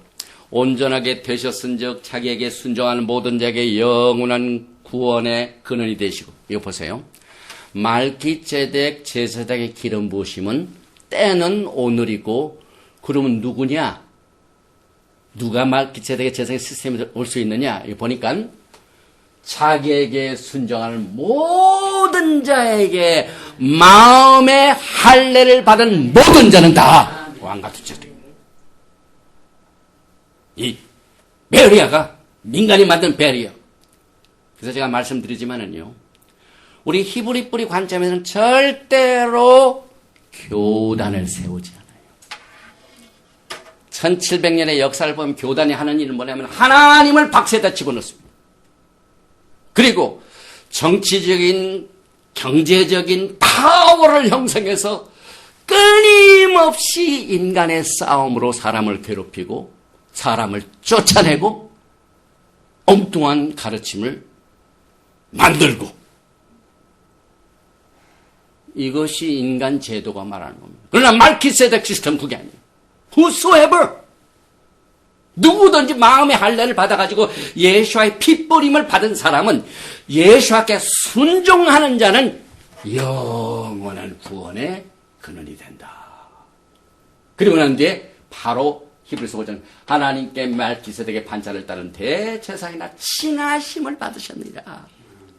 온전하게 되셨은즉 자기에게 순종하는 모든 자에게 영원한 구원의 근원이 되시고, 이거 보세요. 말기ጼ덱 제사장의 기름 부으심은 때는 오늘이고, 그러면 누가 말기ጼ덱의 제사장 시스템에 올 수 있느냐? 이거 보니까 자기에게 순종하는 모든 자에게 마음의 할례를 받은 모든 자는 다 왕과 두처다. 이 베리아가 인간이 만든 베리아. 그래서 제가 말씀드리지만은요, 우리 히브리 뿌리 관점에서는 절대로 교단을 세우지 않아요. 1700년의 역사를 보면 교단이 하는 일은 뭐냐면 하나님을 박스에다 집어넣습니다. 그리고 정치적인, 경제적인 파워를 형성해서 끊임없이 인간의 싸움으로 사람을 괴롭히고 사람을 쫓아내고 엉뚱한 가르침을 만들고, 이것이 인간 제도가 말하는 겁니다. 그러나 말키세덱 시스템 그게 아니에요. Whosoever, 누구든지 마음의 할례를 받아가지고 예수와의 핏뿌림을 받은 사람은, 예수와께 순종하는 자는 영원한 구원의 근원이 된다. 그리고 난 뒤에 바로 히브리서 5장, 하나님께 말기세덱의 반차를 따른 대제사장이나 칭하심을 받으셨느니라.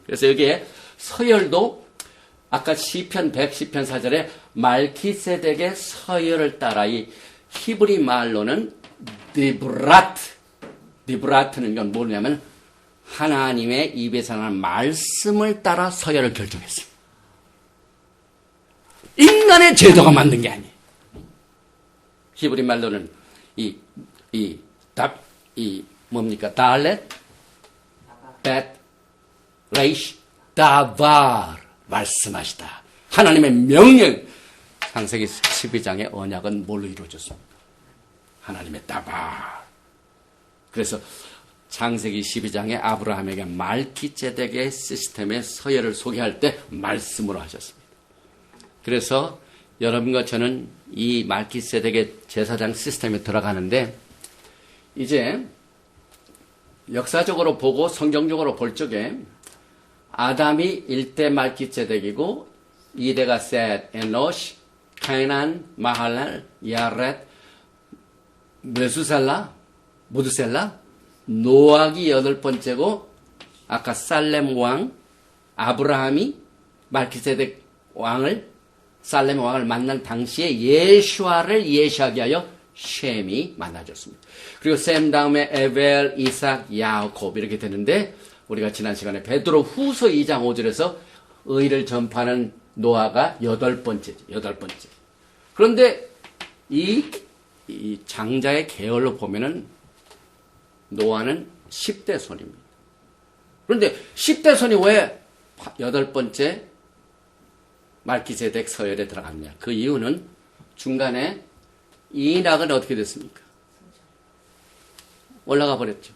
그래서 여기에 서열도 아까 시편 110편 4절에 말기세덱의 서열을 따라, 이 히브리 말로는 디브라트는 건 뭐냐면 하나님의 입에서 나는 말씀을 따라 서열을 결정했습니다. 인간의 제도가 만든 게 아니에요. 히브리 말로는 뭡니까? 달렛, 벳, 레이시, 다발, 말씀하시다. 하나님의 명령. 창세기 12장의 언약은 뭘로 이루어졌습니까? 하나님의 다발. 그래서 창세기 12장에 아브라함에게 말기세덱의 시스템의 서열을 소개할 때 말씀으로 하셨습니다. 그래서 여러분과 저는 이 말기세덱의 제사장 시스템에 들어가는데, 이제 역사적으로 보고 성경적으로 볼 적에 아담이 1대 말기세덱이고 2대가 셋, 에노시, 카이난, 마할랄, 야렛, 메수살라, 무드셀라, 노악이 8번째고, 아까 살렘 왕 아브라함이 말기세덱 왕을, 살렘 왕을 만난 당시에 예슈아를 예시하게 하여 셈이 만나줬습니다. 그리고 셈 다음에 에벨, 이삭, 야곱 이렇게 되는데, 우리가 지난 시간에 베드로 후서 2장 5절에서 의를 전파하는 노아가 8번째죠. 8번째. 그런데 이 장자의 계열로 보면은 노아는 10대 손입니다. 그런데 10대 손이 왜 8번째 말기세덱 서열에 들어갔냐? 그 이유는 중간에 이낙은 어떻게 됐습니까? 올라가 버렸죠.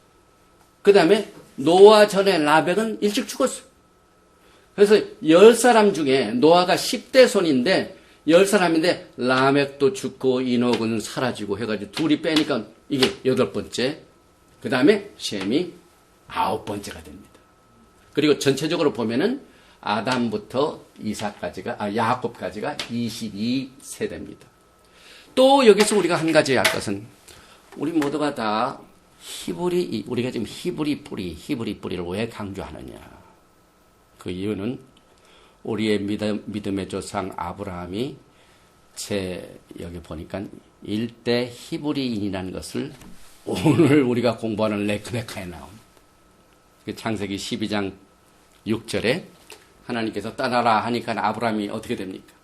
그 다음에 노아 전에 라벡은 일찍 죽었어요. 그래서 10사람 중에 노아가 10대 손인데 10사람인데 라멕도 죽고 이녹은 사라지고 해가지고 둘이 빼니까 이게 8번째. 그 다음에 셈이 9번째가 됩니다. 그리고 전체적으로 보면은 아담부터 야곱까지가 22세대입니다. 또 여기서 우리가 한 가지 알 것은, 우리 모두가 다 우리가 지금 히브리 뿌리를 왜 강조하느냐? 그 이유는 우리의 믿음의 조상 아브라함이 여기 보니까 1대 히브리인이라는 것을 오늘 우리가 공부하는 레크네카에 나옵니다. 창세기 12장 6절에 하나님께서 떠나라 하니까 아브라함이 어떻게 됩니까?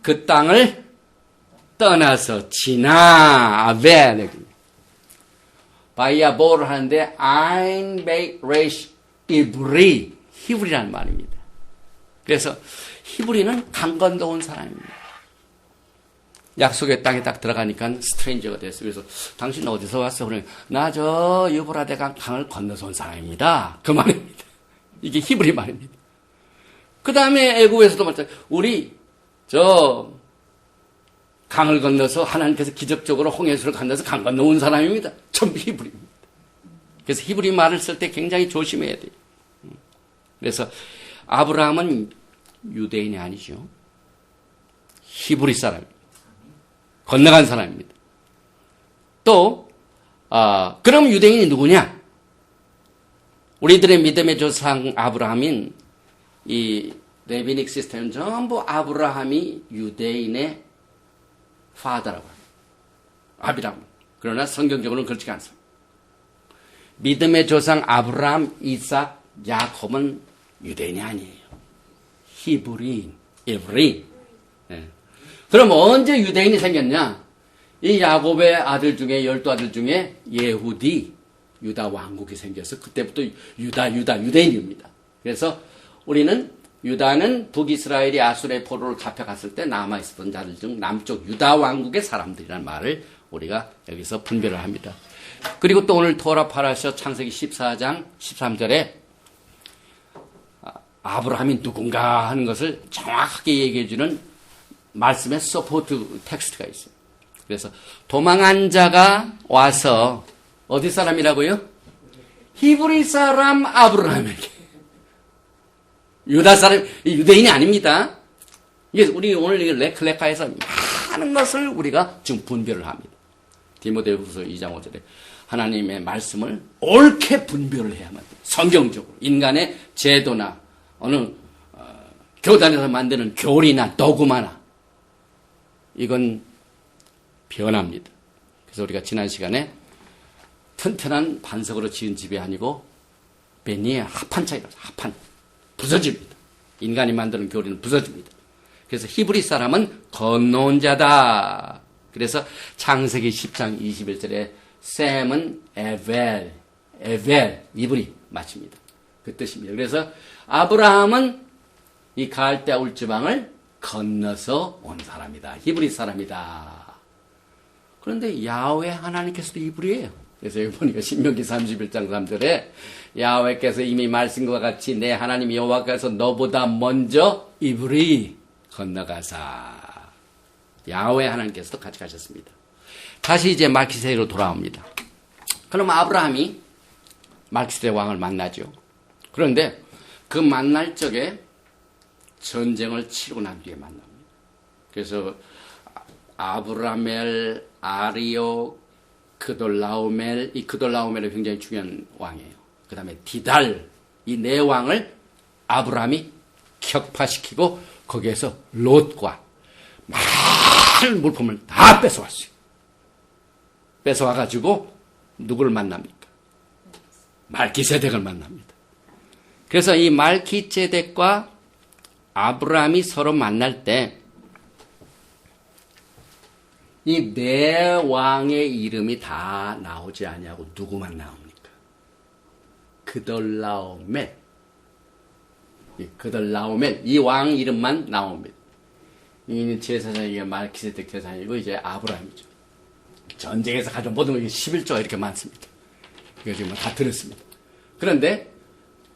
그 땅을 떠나서 아벨 바이아보를 하는데 아인 베이 레이시 이브리, 히브리라는 말입니다. 그래서 히브리는 강 건너온 사람입니다. 약속의 땅에 딱 들어가니까 스트레인저가 됐어요. 그래서 당신 어디서 왔어? 그러면 나 저 유브라데 강을 건너서 온 사람입니다. 그 말입니다. 이게 히브리 말입니다. 그 다음에 애굽에서도 마찬가지. 우리 저 강을 건너서 하나님께서 기적적으로 홍해수를 건너서 강 건너온 사람입니다. 전부 히브리입니다. 그래서 히브리 말을 쓸 때 굉장히 조심해야 돼요. 그래서 아브라함은 유대인이 아니죠. 히브리 사람입니다. 건너간 사람입니다. 또 그럼 유대인이 누구냐? 우리들의 믿음의 조상 아브라함인 이 레비닉 시스템은 전부 아브라함이 유대인의 파더라고 합니다. 아비라함. 그러나 성경적으로는 그렇지 않습니다. 믿음의 조상 아브라함, 이삭, 야곱은 유대인이 아니에요. 히브리인, 에브리인. 예. 그럼 언제 유대인이 생겼냐? 이 야곱의 아들 중에 12아들 중에 예후디, 유다 왕국이 생겨서 그때부터 유대인입니다. 그래서 우리는 유다는 북이스라엘이 아수르의 포로를 잡혀갔을 때 남아있었던 자들 중 남쪽 유다 왕국의 사람들이라는 말을 우리가 여기서 분별을 합니다. 그리고 또 오늘 토라 파라샤 창세기 14장 13절에 아브라함이 누군가 하는 것을 정확하게 얘기해주는 말씀의 서포트 텍스트가 있어요. 그래서 도망한 자가 와서 어디 사람이라고요? 히브리 사람 아브라함에게. 유다 사람, 유대인이 아닙니다. 이게 우리 오늘 레클레카에서 많은 것을 우리가 지금 분별을 합니다. 디모데후서 2장 5절에 하나님의 말씀을 옳게 분별을 해야만 돼요. 성경적으로. 인간의 제도나 어느 교단에서 만드는 교리나 도구마나 이건 변합니다. 그래서 우리가 지난 시간에 튼튼한 반석으로 지은 집이 아니고 베니에 합한 차이라서 합한 부서집니다. 인간이 만드는 교리는 부서집니다. 그래서 히브리 사람은 건너온 자다. 그래서 창세기 10장 21절에 셈은 에벨, 이브리 맞춥니다. 그 뜻입니다. 그래서 아브라함은 이 갈대아 울지방을 건너서 온 사람이다. 히브리 사람이다. 그런데 야훼 하나님께서도 이브리예요. 그래서 여기 보니까 신명기 31장 3절에 야훼께서 이미 말씀과 같이 내 하나님 여호와께서 너보다 먼저 이브리 건너가사. 야훼 하나님께서도 같이 가셨습니다. 다시 이제 말키세덱으로 돌아옵니다. 그럼 아브라함이 말키세덱 왕을 만나죠. 그런데 그 만날 적에 전쟁을 치르고 난 뒤에 만납니다. 그래서 아브라멜, 아리오, 그돌라오멜, 이 그돌라오멜이 굉장히 중요한 왕이에요. 그 다음에 디달, 이 네 왕을 아브라함이 격파시키고 거기에서 롯과 많은 물품을 다 뺏어왔어요. 뺏어와가지고 누구를 만납니까? 말키세덱을 만납니다. 그래서 이 말키세덱과 아브라함이 서로 만날 때 이 네 왕의 이름이 다 나오지 않냐고 누구만 나옵니까? 그돌라오멜. 이 왕 이름만 나옵니다. 이 제사장이 말키세덱 제사장이고 이제 아브라함이죠. 전쟁에서 가져온 모든 게 11조가 이렇게 많습니다. 이거 지금 다 들었습니다. 그런데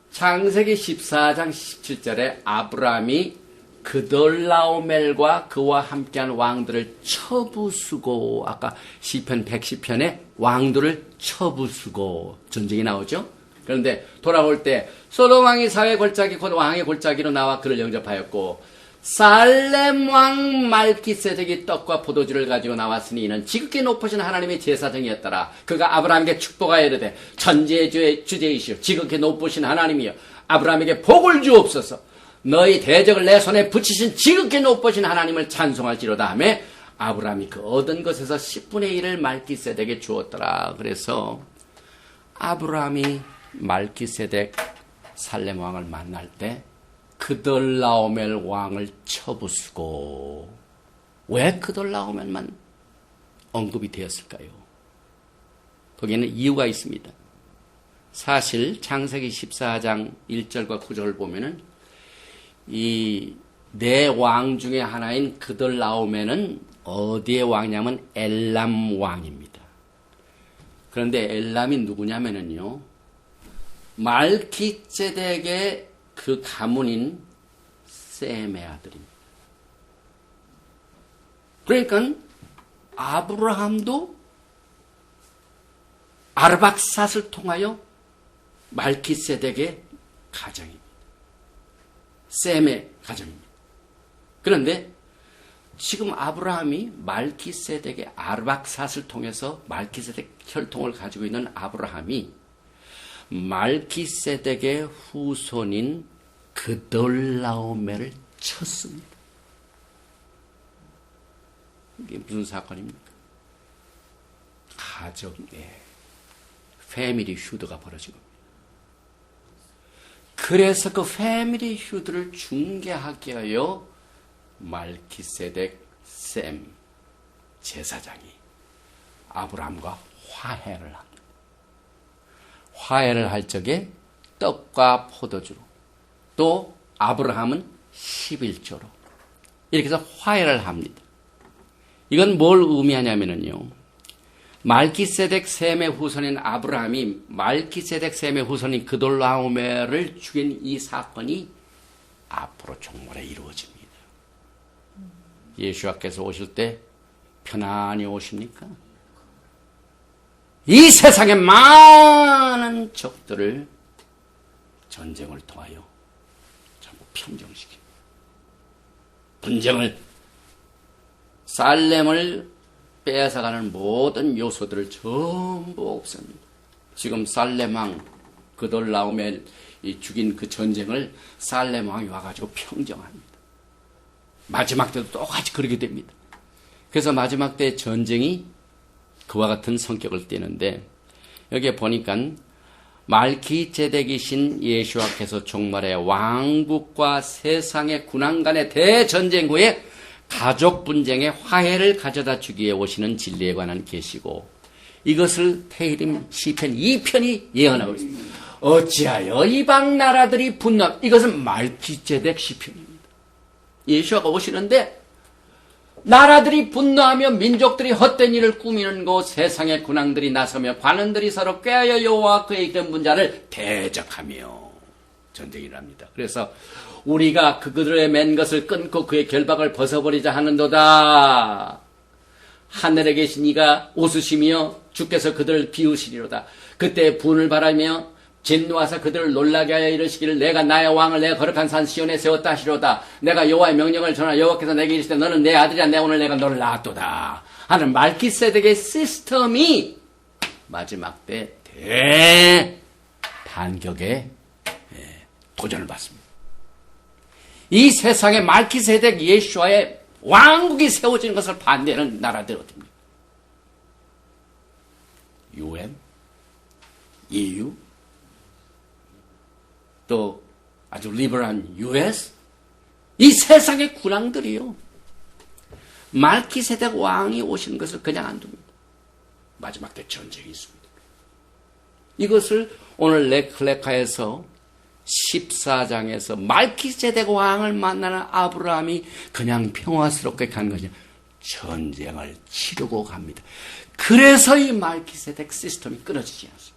창세기 14장 17절에 아브라함이 그돌라오멜과 그와 함께한 왕들을 처부수고, 아까 시편 110편에 왕들을 처부수고 전쟁이 나오죠. 그런데 돌아올 때 소돔 왕이 사회 골짜기 곧 왕의 골짜기로 나와 그를 영접하였고, 살렘 왕 말키세덱이 떡과 포도주를 가지고 나왔으니 이는 지극히 높으신 하나님의 제사장이었더라. 그가 아브라함에게 축복하여 이르되 천지의 주제이시오 지극히 높으신 하나님이여 아브라함에게 복을 주옵소서. 너희 대적을 내 손에 붙이신 지극히 높으신 하나님을 찬송할지로다 하며 아브라함이 그 얻은 것에서 10분의 1을 말키세덱에게 주었더라. 그래서 아브라함이 말키세덱 살렘 왕을 만날 때 그돌라오멜 왕을 처부수고, 왜 그돌라오멜만 언급이 되었을까요? 거기에는 이유가 있습니다. 사실 창세기 14장 1절과 9절을 보면은 이 네 왕 중에 하나인 그돌라오멜은 어디의 왕이냐면 엘람 왕입니다. 그런데 엘람이 누구냐면은요, 말키세덱의 그 가문인 셈의 아들입니다. 그러니까 아브라함도 아르박삿을 통하여 말키세덱의 가정입니다. 셈의 가정입니다. 그런데 지금 아브라함이 말키세덱의 아르박삿을 통해서 말키세덱 혈통을 가지고 있는 아브라함이 말기세덱의 후손인 그돌라오메를 쳤습니다. 이게 무슨 사건입니까? 가정 내 패밀리 슈드가 벌어진 겁니다. 그래서 그 패밀리 슈드를 중개하게 하여 말기세덱 셈 제사장이 아브라함과 화해를 합니다. 화해를 할 적에 떡과 포도주로, 또 아브라함은 11조로 이렇게 해서 화해를 합니다. 이건 뭘 의미하냐면요, 말기세덱 셈의 후손인 아브라함이 말기세덱 셈의 후손인 그돌라오메를 죽인 이 사건이 앞으로 종말에 이루어집니다. 예수와께서 오실 때 편안히 오십니까? 이 세상의 많은 적들을 전쟁을 통하여 전부 평정시킵니다. 분쟁을, 살렘을 빼앗아가는 모든 요소들을 전부 없앱니다. 지금 살렘왕 그돌라오멜 죽인 그 전쟁을 살렘왕이 와가지고 평정합니다. 마지막 때도 똑같이 그렇게 됩니다. 그래서 마지막 때 전쟁이 그와 같은 성격을 띠는데, 여기에 보니까 말기제덱이신 예수와께서 종말에 왕국과 세상의 군왕 간의 대전쟁 후에 가족 분쟁의 화해를 가져다 주기 위해 오시는 진리에 관한 계시고, 이것을 테힐림 시편 2편이 예언하고 있습니다. 어찌하여 이방 나라들이 분노, 이것은 말기제덱 시편입니다. 예수가 오시는데 나라들이 분노하며 민족들이 헛된 일을 꾸미는 곳, 세상의 군왕들이 나서며 관원들이 서로 꾀하여 여호와와 그의 이른 분자를 대적하며 전쟁이 일합니다. 그래서 우리가 그들의 맨 것을 끊고 그의 결박을 벗어버리자 하는도다. 하늘에 계신 이가 웃으시며 주께서 그들을 비우시리로다. 그때 분을 바라며 진노하사 그들을 놀라게 하여 이르시기를 내가 나의 왕을 내 거룩한 산 시온에 세웠다 하시로다. 내가 여호와의 명령을 전하 여호와께서 내게 이르시되 너는 내 아들이라. 내 오늘 내가 너를 낳았도다 하는 말기세덱의 시스템이 마지막 때 대반격에 도전을 받습니다. 이 세상에 말기세덱 예수와의 왕국이 세워지는 것을 반대하는 나라들 어딥니까? UN, EU, 또 아주 리버럴한 US, 이 세상의 군왕들이요, 말기세덱 왕이 오시는 것을 그냥 안 둡니다. 마지막 때 전쟁이 있습니다. 이것을 오늘 레클레카에서 14장에서 말기세덱 왕을 만나는 아브라함이 그냥 평화스럽게 간 것이 전쟁을 치르고 갑니다. 그래서 이 말기세덱 시스템이 끊어지지 않습니다.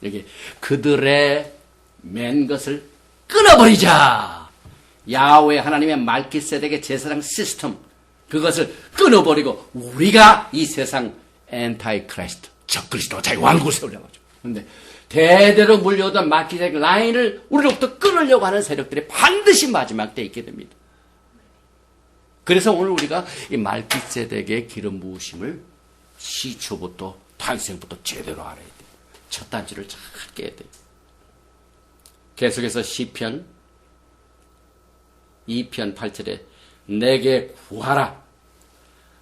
여기 그들의 맨 것을 끊어버리자. 야훼 하나님의 말기세덱의 제사장 시스템, 그것을 끊어버리고 우리가 이 세상 엔타이 크라이스트, 적그리스도 자기 왕국을 세우려고 하죠. 그런데 대대로 물려오던 말기세덱 라인을 우리로부터 끊으려고 하는 세력들이 반드시 마지막 때 있게 됩니다. 그래서 오늘 우리가 이 말기세덱의 기름 부으심을 시초부터 탄생부터 제대로 알아야 돼요. 첫 단추를 잘 깨야 돼요. 계속해서 시편 2편 8절에 내게 구하라.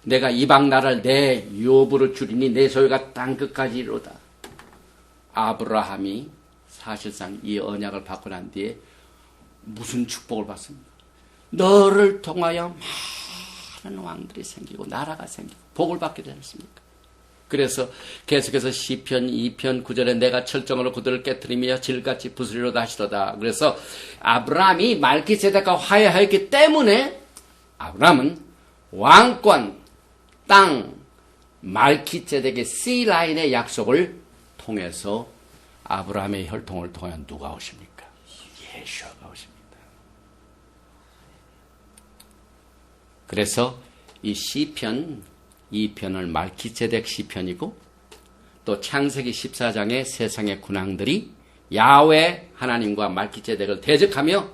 내가 이방 나라를 내 유업으로 주리니 내 소유가 땅끝까지 이르로다. 아브라함이 사실상 이 언약을 받고 난 뒤에 무슨 축복을 받습니까? 너를 통하여 많은 왕들이 생기고 나라가 생기고 복을 받게 되지 않습니까? 그래서 계속해서 시편 2편 9절에 내가 철정으로 그들을 깨뜨리며 질같이 부수리로다 하시도다. 그래서 아브라함이 말기세덱과 화해하였기 때문에 아브라함은 왕권, 땅, 말기세덱의 C라인의 약속을 통해서 아브라함의 혈통을 통해 누가 오십니까? 예수가 오십니다. 그래서 이 시편 2편을 말기세덱 시편이고, 또 창세기 14장의 세상의 군왕들이 야훼 하나님과 말기세덱을 대적하며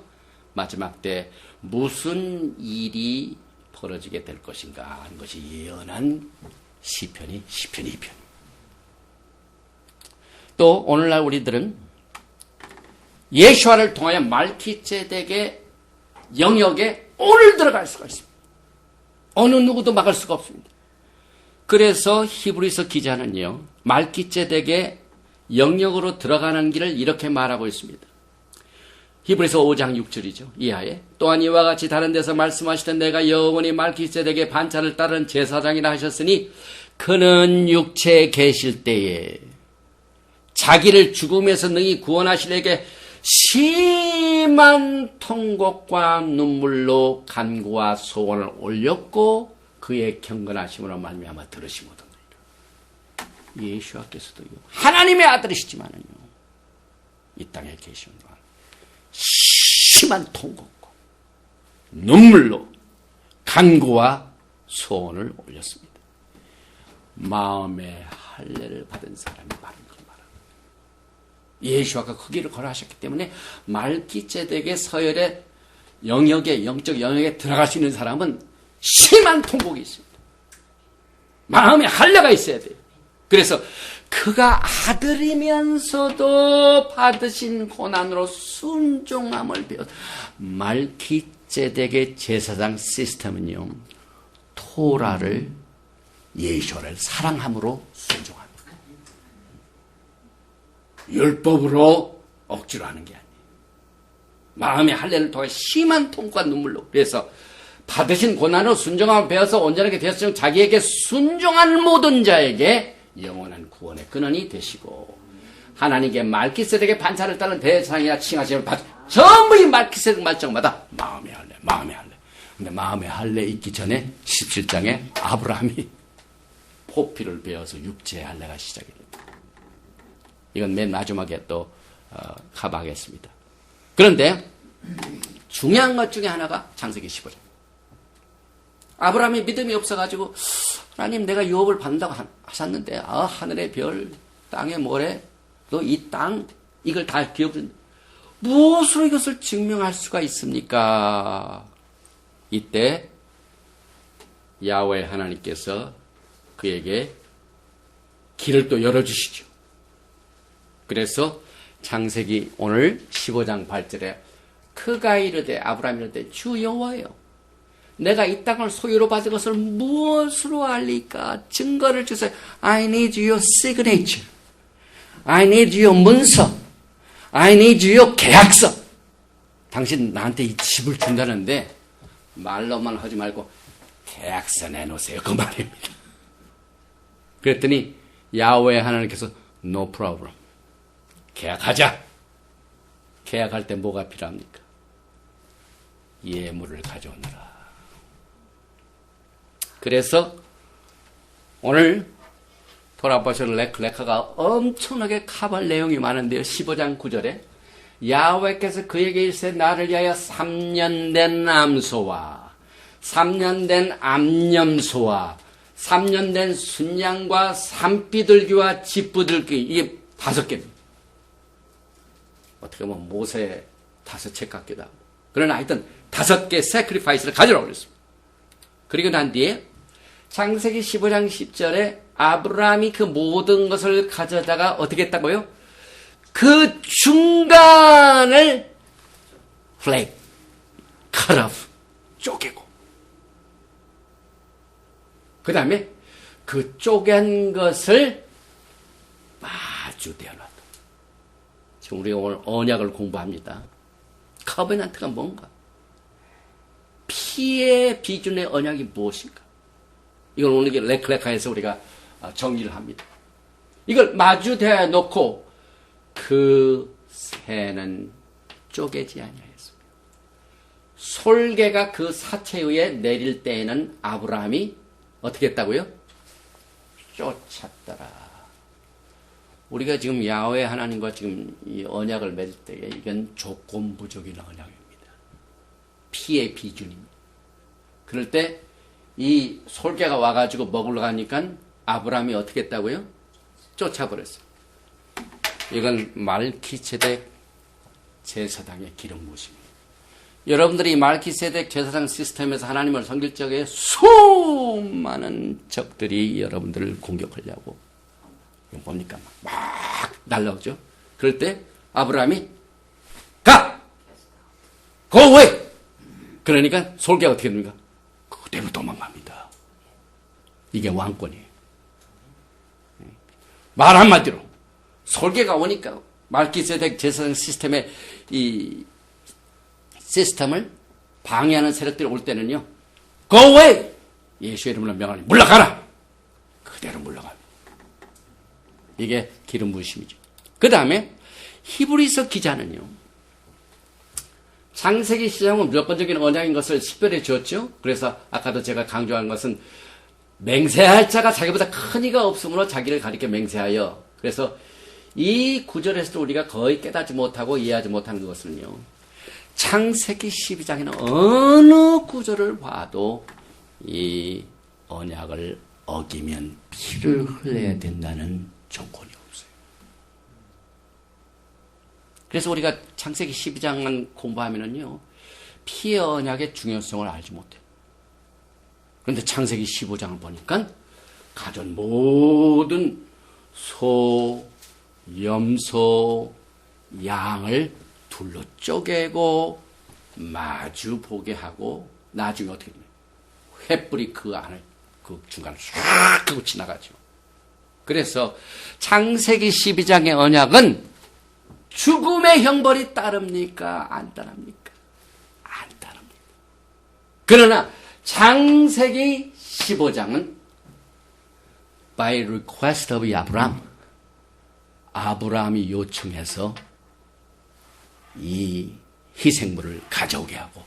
마지막 때 무슨 일이 벌어지게 될 것인가 하는 것이 예언한 시편이 시편 2편. 또 오늘날 우리들은 예수와를 통하여 말기ጼ덱의 영역에 오늘 들어갈 수가 있습니다. 어느 누구도 막을 수가 없습니다. 그래서 히브리서 기자는요, 말기ጼ덱의 영역으로 들어가는 길을 이렇게 말하고 있습니다. 히브리서 5장 6절이죠. 이하에 또한 이와 같이 다른 데서 말씀하시던 내가 영원히 말기ጼ덱의 반차를 따른 제사장이라 하셨으니 그는 육체에 계실 때에 자기를 죽음에서 능히 구원하시려게 심한 통곡과 눈물로 간구와 소원을 올렸고 그의 경건하심으로 말미암아 들으심 얻었느니라. 예수께서도요, 하나님의 아들이시지만은요, 이 땅에 계시는 동안 심한 통곡과 눈물로 간구와 소원을 올렸습니다. 마음의 할례를 받은 사람이 바로 그 말합니다. 예수가 그 길을 걸어가셨기 때문에 말기ጼ덱의 서열의 영역에, 영적 영역에 들어갈 수 있는 사람은 심한 통곡이 있습니다. 마음의 할례가 있어야 돼요. 그래서 그가 아들이면서도 받으신 고난으로 순종함을 배웠. 말기ጼ덱의 제사장 시스템은요, 토라를, 예수를 사랑함으로 순종합니다. 율법으로 억지로 하는 게 아니에요. 마음의 할례를 통해 심한 통과 눈물로. 그래서 받으신 고난으로 순종함을 배워서 온전하게 되었으면 자기에게 순종한 모든 자에게 영원한 구원의 근원이 되시고, 하나님께 말기ጼ덱의 반차를 따른 대상이라 칭하심을 받. 전부 이 말기ጼ덱 말정마다 마음의 할례, 마음의 할례. 근데 마음의 할례 있기 전에 17장에 아브라함이 포피를 베어서 육체의 할례가 시작이 됩니다. 이건 맨 마지막에 또 커버하겠습니다. 그런데 중요한 것 중에 하나가 창세기 15장. 아브라함이 믿음이 없어가지고, 하나님 내가 유업을 받는다고 하셨는데, 하늘의 별, 땅의 모래, 또 이 땅, 이걸 다 기업을, 무엇으로 이것을 증명할 수가 있습니까? 이때 야훼 하나님께서 그에게 길을 또 열어주시죠. 그래서 창세기 오늘 15장 8절에 그가 이르되, 아브라함이 이르되, 주 여호와여, 내가 이 땅을 소유로 받은 것을 무엇으로 알리까? 증거를 주세요. I need your signature. I need your 문서. I need your 계약서. 당신 나한테 이 집을 준다는데 말로만 하지 말고 계약서 내놓으세요. 그 말입니다. 그랬더니 야훼 하나님께서 no problem. 계약하자. 계약할 때 뭐가 필요합니까? 예물을 가져오느라. 그래서 오늘 돌아보실 레카가 엄청나게 커버할 내용이 많은데요. 15장 9절에 야훼께서 그에게 일세 나를 위하여 3년 된 암소와 3년 된 암염소와 3년 된 순양과 산비둘기와 집부들기, 이게 5개입니다. 어떻게 보면 모세 5책 같기도 하고. 그러나 하여튼 5개 세크리파이스를 가져오라고 그랬습니다. 그리고 난 뒤에 창세기 15장 10절에 아브라함이 그 모든 것을 가져다가 어떻게 했다고요? 그 중간을 플레이, cut off, 쪼개고, 그 다음에 그 쪼갠 것을 마주대어 놨다. 지금 우리가 오늘 언약을 공부합니다. 커버넌트가 뭔가? 피의 비준의 언약이 무엇인가? 이걸 오늘 레클레카에서 우리가 정리를 합니다. 이걸 마주대어 놓고 그 새는 쪼개지 아니하였습니다. 솔개가 그 사체 위에 내릴 때에는 아브라함이 어떻게 했다고요? 쫓았더라. 우리가 지금 야훼 하나님과 지금 이 언약을 맺을 때에 이건 조건부적인 언약입니다. 피의 비준입니다. 그럴 때 이 솔개가 와가지고 먹으러 가니까 아브라함이 어떻게 했다고요? 쫓아버렸어요. 이건 말기ጼ덱 제사장의 기름 부으심입니다. 여러분들이 말기ጼ덱 제사장 시스템에서 하나님을 섬길 적에 수많은 적들이 여러분들을 공격하려고, 이거 뭡니까? 막 날라오죠. 그럴 때 아브라함이 가! Go away! 그러니까 솔개가 어떻게 됩니까? 그대로 도망갑니다. 이게 왕권이에요. 말 한마디로 솔개가 오니까 말기세덱 제사장 시스템의 이 시스템을 방해하는 세력들이 올 때는요. Go away! 예수의 이름으로 명하니 물러가라! 그대로 물러갑니다. 이게 기름 부으심이죠. 그 다음에 히브리서 기자는요. 창세기 시작은 무조건적인 언약인 것을 식별해 주었죠. 그래서 아까도 제가 강조한 것은 맹세할 자가 자기보다 큰 이가 없으므로 자기를 가리켜 맹세하여. 그래서 이 구절에서도 우리가 거의 깨닫지 못하고 이해하지 못하는 것은요. 창세기 12장에는 어느 구절을 봐도 이 언약을 어기면 피를 흘려야 된다는 조건이 없어요. 그래서 우리가 창세기 12장만 공부하면은요, 피의 언약의 중요성을 알지 못해요. 그런데 창세기 15장을 보니까 가전 모든 소, 염소, 양을 둘로 쪼개고 마주 보게 하고 나중에 어떻게 되냐? 횃불이 그 안을 그 중간을 싹 하고 지나가죠. 그래서 창세기 12장의 언약은 죽음의 형벌이 따릅니까? 안 따릅니까? 안 따릅니다. 그러나 창세기 15장은 by request of Abraham, 아브라함이 요청해서 이 희생물을 가져오게 하고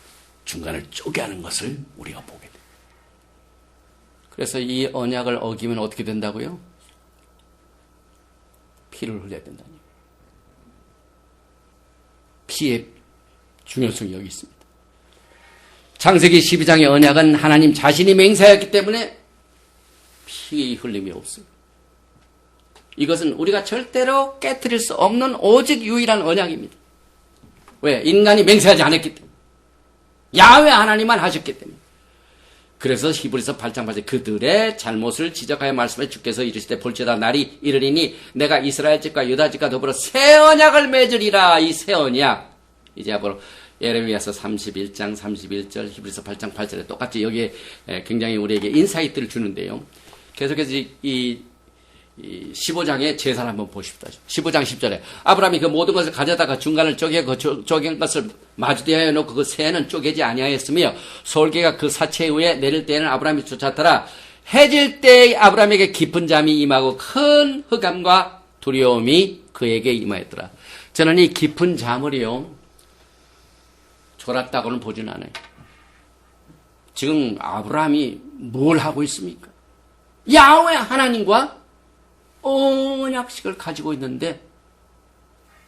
중간을 쪼개하는 것을 우리가 보게 돼요. 그래서 이 언약을 어기면 어떻게 된다고요? 피를 흘려야 된다니. 피의 중요성이 여기 있습니다. 창세기 12장의 언약은 하나님 자신이 맹세하였기 때문에 피 흘림이 없어요. 이것은 우리가 절대로 깨트릴 수 없는 오직 유일한 언약입니다. 왜? 인간이 맹세하지 않았기 때문에. 야훼 하나님만 하셨기 때문에. 그래서 히브리서 8장 8절 그들의 잘못을 지적하여 말씀해 주께서 이르시되 볼지어다 날이 이르리니 내가 이스라엘 집과 유다 집과 더불어 새 언약을 맺으리라. 이 새 언약 이제 앞으로 예레미야서 31장 31절 히브리서 8장 8절에 똑같이 여기에 굉장히 우리에게 인사이트를 주는데요. 계속해서 이 15장의 제사를 한번 보십시다. 15장 10절에 아브라함이 그 모든 것을 가져다가 중간을 쪼갠 것을 마주대하여 놓고 그 새는 쪼개지 아니하였으며 솔개가 그 사체 위에 내릴 때에는 아브라함이 쫓았더라. 해질 때에 아브라함에게 깊은 잠이 임하고 큰 흑암과 두려움이 그에게 임하였더라. 저는 이 깊은 잠을요 졸았다고는 보진 않아요. 지금 아브라함이 뭘 하고 있습니까? 야훼 하나님과 언약식을 가지고 있는데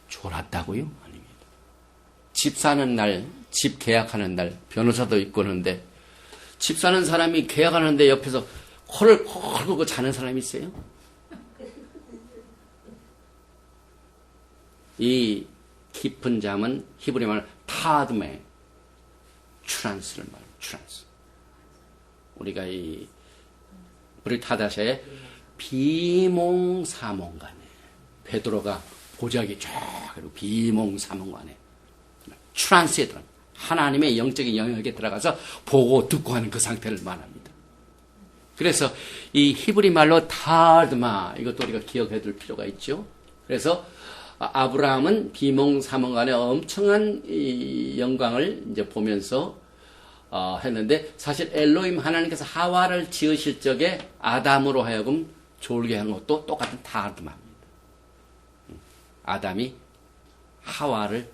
졸았다고요? 아닙니다. 집 사는 날, 집 계약하는 날 변호사도 있고 그러는데 집 사는 사람이 계약하는데 옆에서 코를 콜고 자는 사람이 있어요? 이 깊은 잠은 히브리 말로 타드메 트란스를 말해요. 트란스. 우리가 이 브리타다샤의 비몽사몽간에 베드로가 보자기 쫙 그리고 비몽사몽간에 트란스에 들어 하나님의 영적인 영역에 들어가서 보고 듣고 하는 그 상태를 말합니다. 그래서 이 히브리 말로 타드마 이것도 우리가 기억해 둘 필요가 있죠. 그래서 아브라함은 비몽사몽간에 엄청난 이 영광을 이제 보면서 했는데 사실 엘로힘 하나님께서 하와를 지으실 적에 아담으로 하여금 졸게 한 것도 똑같은 타드마입니다. 아담이 하와를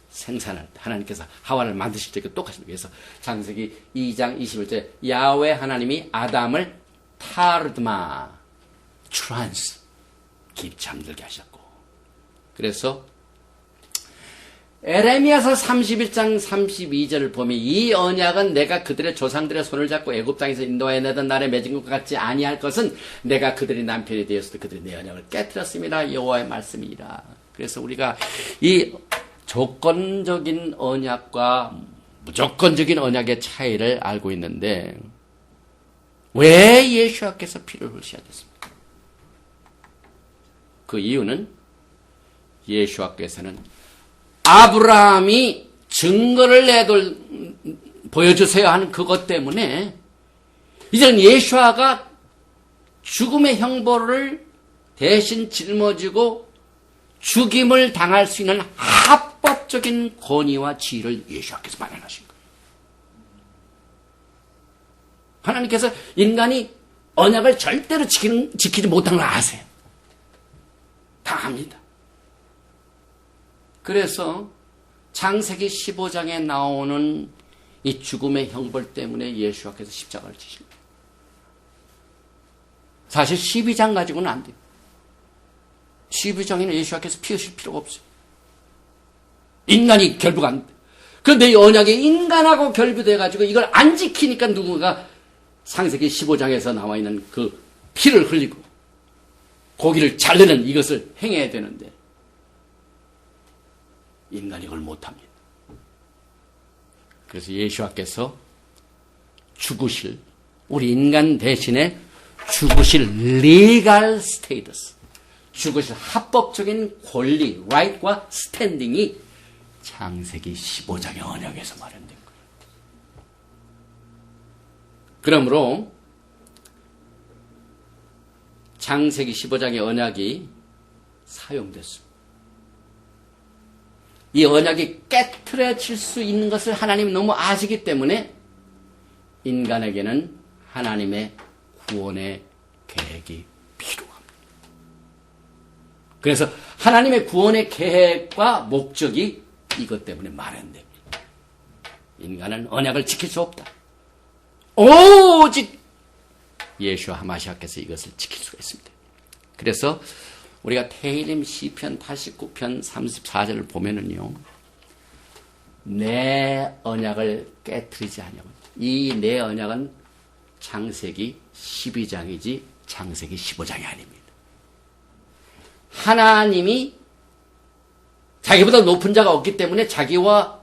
생산할 때 하나님께서 하와를 만드실 적에 똑같습니다. 그래서 창세기 2장 21절 야훼 하나님이 아담을 타르드마 트란스 깊이 잠들게 하셨고 그래서 에레미야서 31장 32절을 보면 이 언약은 내가 그들의 조상들의 손을 잡고 애굽 땅에서 인도하여 내던 날에 맺은 것과 같지 아니할 것은 내가 그들의 남편이 되었을 때 그들이 내 언약을 깨뜨렸습니다. 여호와의 말씀이라. 그래서 우리가 이 조건적인 언약과 무조건적인 언약의 차이를 알고 있는데 왜 예수께서 피를 흘리셔야 됐습니까? 그 이유는 예수와께서는 아브라함이 증거를 보여주세요 하는 그것 때문에 이제는 예수와가 죽음의 형벌을 대신 짊어지고 죽임을 당할 수 있는 합법적인 권위와 지위를 예수와께서 마련하신 거예요. 하나님께서 인간이 언약을 절대로 지키지 못하는 걸 아세요. 다 압니다. 그래서 창세기 15장에 나오는 이 죽음의 형벌 때문에 예수와께서 십자가를 지신 거예요. 사실 12장 가지고는 안 돼요. 12장에는 예수와께서 피 흘릴 필요가 없어요. 인간이 결부가 안 돼. 그런데 이 언약이 인간하고 결부돼가지고 이걸 안 지키니까 누군가 창세기 15장에서 나와 있는 그 피를 흘리고 고기를 자르는 이것을 행해야 되는데 인간이 이걸 못합니다. 그래서 예수와께서 죽으실, 우리 인간 대신에 죽으실 legal status, 죽으실 합법적인 권리, right과 스탠딩이 창세기 15장의 언약에서 마련된 거예요. 그러므로 창세기 15장의 언약이 사용됐습니다. 이 언약이 깨트려질 수 있는 것을 하나님이 너무 아시기 때문에 인간에게는 하나님의 구원의 계획이 필요합니다. 그래서 하나님의 구원의 계획과 목적이 이것 때문에 마련됩니다. 인간은 언약을 지킬 수 없다. 오직 예수와 하마시아께서 이것을 지킬 수가 있습니다. 그래서 우리가 테일림 시편 89편 34절을 보면은요, 내 언약을 깨트리지 아니하고, 이 내 언약은 창세기 12장이지 창세기 15장이 아닙니다. 하나님이 자기보다 높은 자가 없기 때문에 자기와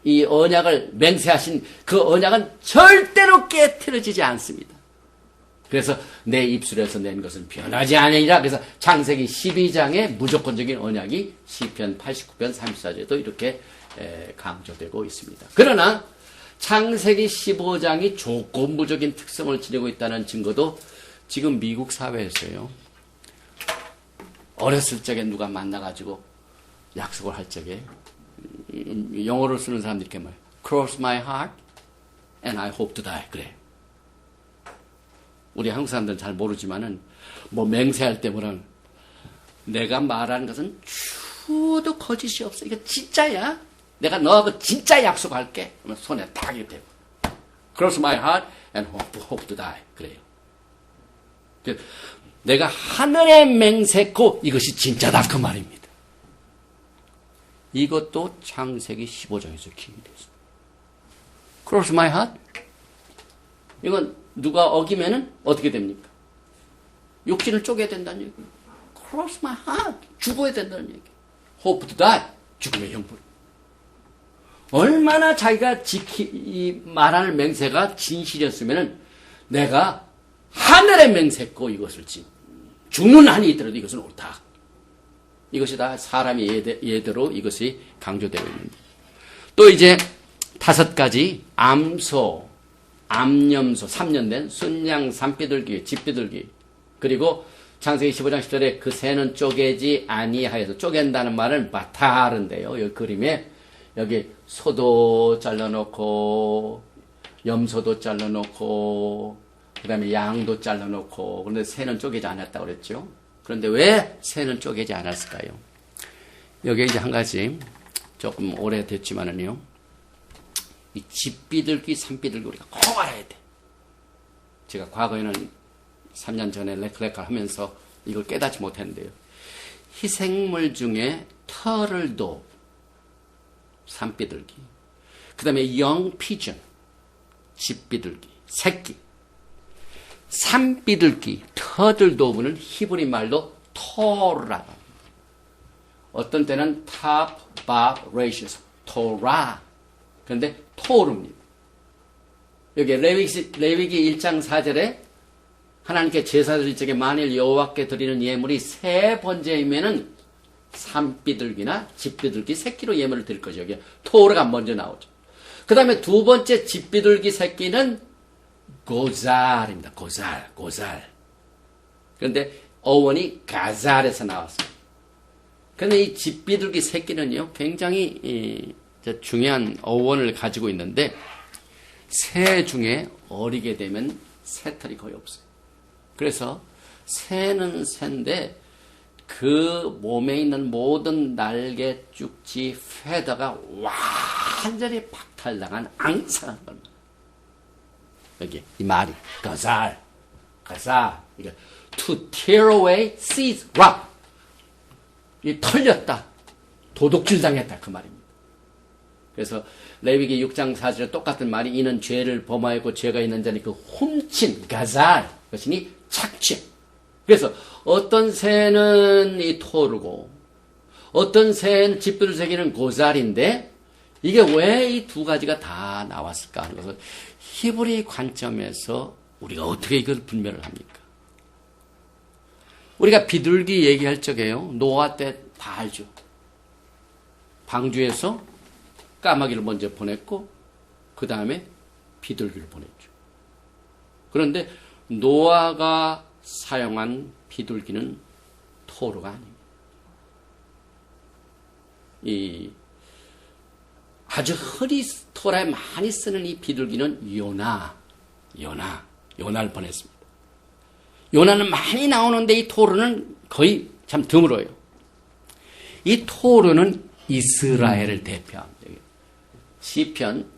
이 언약을 맹세하신 그 언약은 절대로 깨트려지지 않습니다. 그래서 내 입술에서 낸 것은 변하지 아니니라. 그래서 창세기 12장의 무조건적인 언약이 시편 89편 34절에도 이렇게 강조되고 있습니다. 그러나 창세기 15장이 조건부적인 특성을 지니고 있다는 증거도 지금 미국 사회에서요. 어렸을 적에 누가 만나가지고 약속을 할 적에 영어를 쓰는 사람들이 이렇게 말해요. Cross my heart and I hope to die. 그래. 우리 한국 사람들은 잘 모르지만은 뭐 맹세할 때 뭐라 내가 말하는 것은 추도 거짓이 없어. 이거 진짜야. 내가 너하고 진짜 약속할게. 그러면 손에 딱 이렇게 대고 Cross my heart and hope to die. 그래요. 내가 하늘에 맹세코 이것이 진짜다 그 말입니다. 이것도 창세기 15장에서 기록됐습니다. Cross my heart? 이건 누가 어기면은 어떻게 됩니까? 육신을 쪼개야 된다는 얘기예요. Cross my heart. 죽어야 된다는 얘기예요. Hope to die. 죽음의 형벌. 얼마나 자기가 말할 맹세가 진실이었으면은 내가 하늘에 맹세코 이것을 죽는 한이 있더라도 이것은 옳다. 이것이 다 사람의 예대로 이것이 강조되어 있는데. 또 이제 5가지 암소, 암염소, 3년 된 순양, 산비둘기, 집비둘기. 그리고 창세기 15장 10절에 그 새는 쪼개지 아니하여서 쪼갠다는 말은 바타르인데요. 여기 그림에 여기 소도 잘라놓고 염소도 잘라놓고 그 다음에 양도 잘라놓고 그런데 새는 쪼개지 않았다고 그랬죠. 그런데 왜 새는 쪼개지 않았을까요? 여기에 이제 한 가지 조금 오래됐지만은요. 이 집비둘기, 산비둘기 우리가 꼭 알아야 돼. 제가 과거에는 3년 전에 레클레카를 하면서 이걸 깨닫지 못했는데요. 희생물 중에 터를도 산비둘기, 그 다음에 영 피전, 집비둘기, 새끼, 산비둘기, 터들도브는 히브리 말로 토라. 어떤 때는 top, bar, ratios, 토라. 그런데 토르입니다. 여기 레위기 1장 4절에 하나님께 제사 드릴 적에 만일 여호와께 드리는 예물이 세 번째이면은 산비둘기나 집비둘기 새끼로 예문을 드릴 거죠. 여기 토르가 먼저 나오죠. 그 다음에 두 번째 집비둘기 새끼는 고잘입니다. 고잘. 그런데 어원이 가잘에서 나왔어요. 그런데 이 집비둘기 새끼는요, 굉장히 중요한 어원을 가지고 있는데, 새 중에 어리게 되면 새털이 거의 없어요. 그래서 새는 새인데, 그 몸에 있는 모든 날개, 쭉지, 페더가 완전히 박탈당한 앙상한 겁니다. 여기 이 말이 가살. 이게 to tear away seize rob. 이 털렸다. 도둑질 당했다 그 말입니다. 그래서 레위기 6장 4절에 똑같은 말이 이는 죄를 범하였고 죄가 있는 자니 그 훔친 가살 것이니 착취. 그래서 어떤 새는 이 토르고 어떤 새는 집비둘기 새끼는 고살인데 이게 왜 이 두 가지가 다 나왔을까 하는 것을 히브리 관점에서 우리가 어떻게 이걸 분별을 합니까? 우리가 비둘기 얘기할 적에요. 노아 때 다 알죠. 방주에서 까마귀를 먼저 보냈고 그 다음에 비둘기를 보냈죠. 그런데 노아가 사용한 비둘기는 토르가 아닙니다. 이 아주 흔히 토라에 많이 쓰는 이 비둘기는 요나를 보냈습니다. 요나는 많이 나오는데 이 토르는 거의 참 드물어요. 이 토르는 이스라엘을 대표합니다. 시편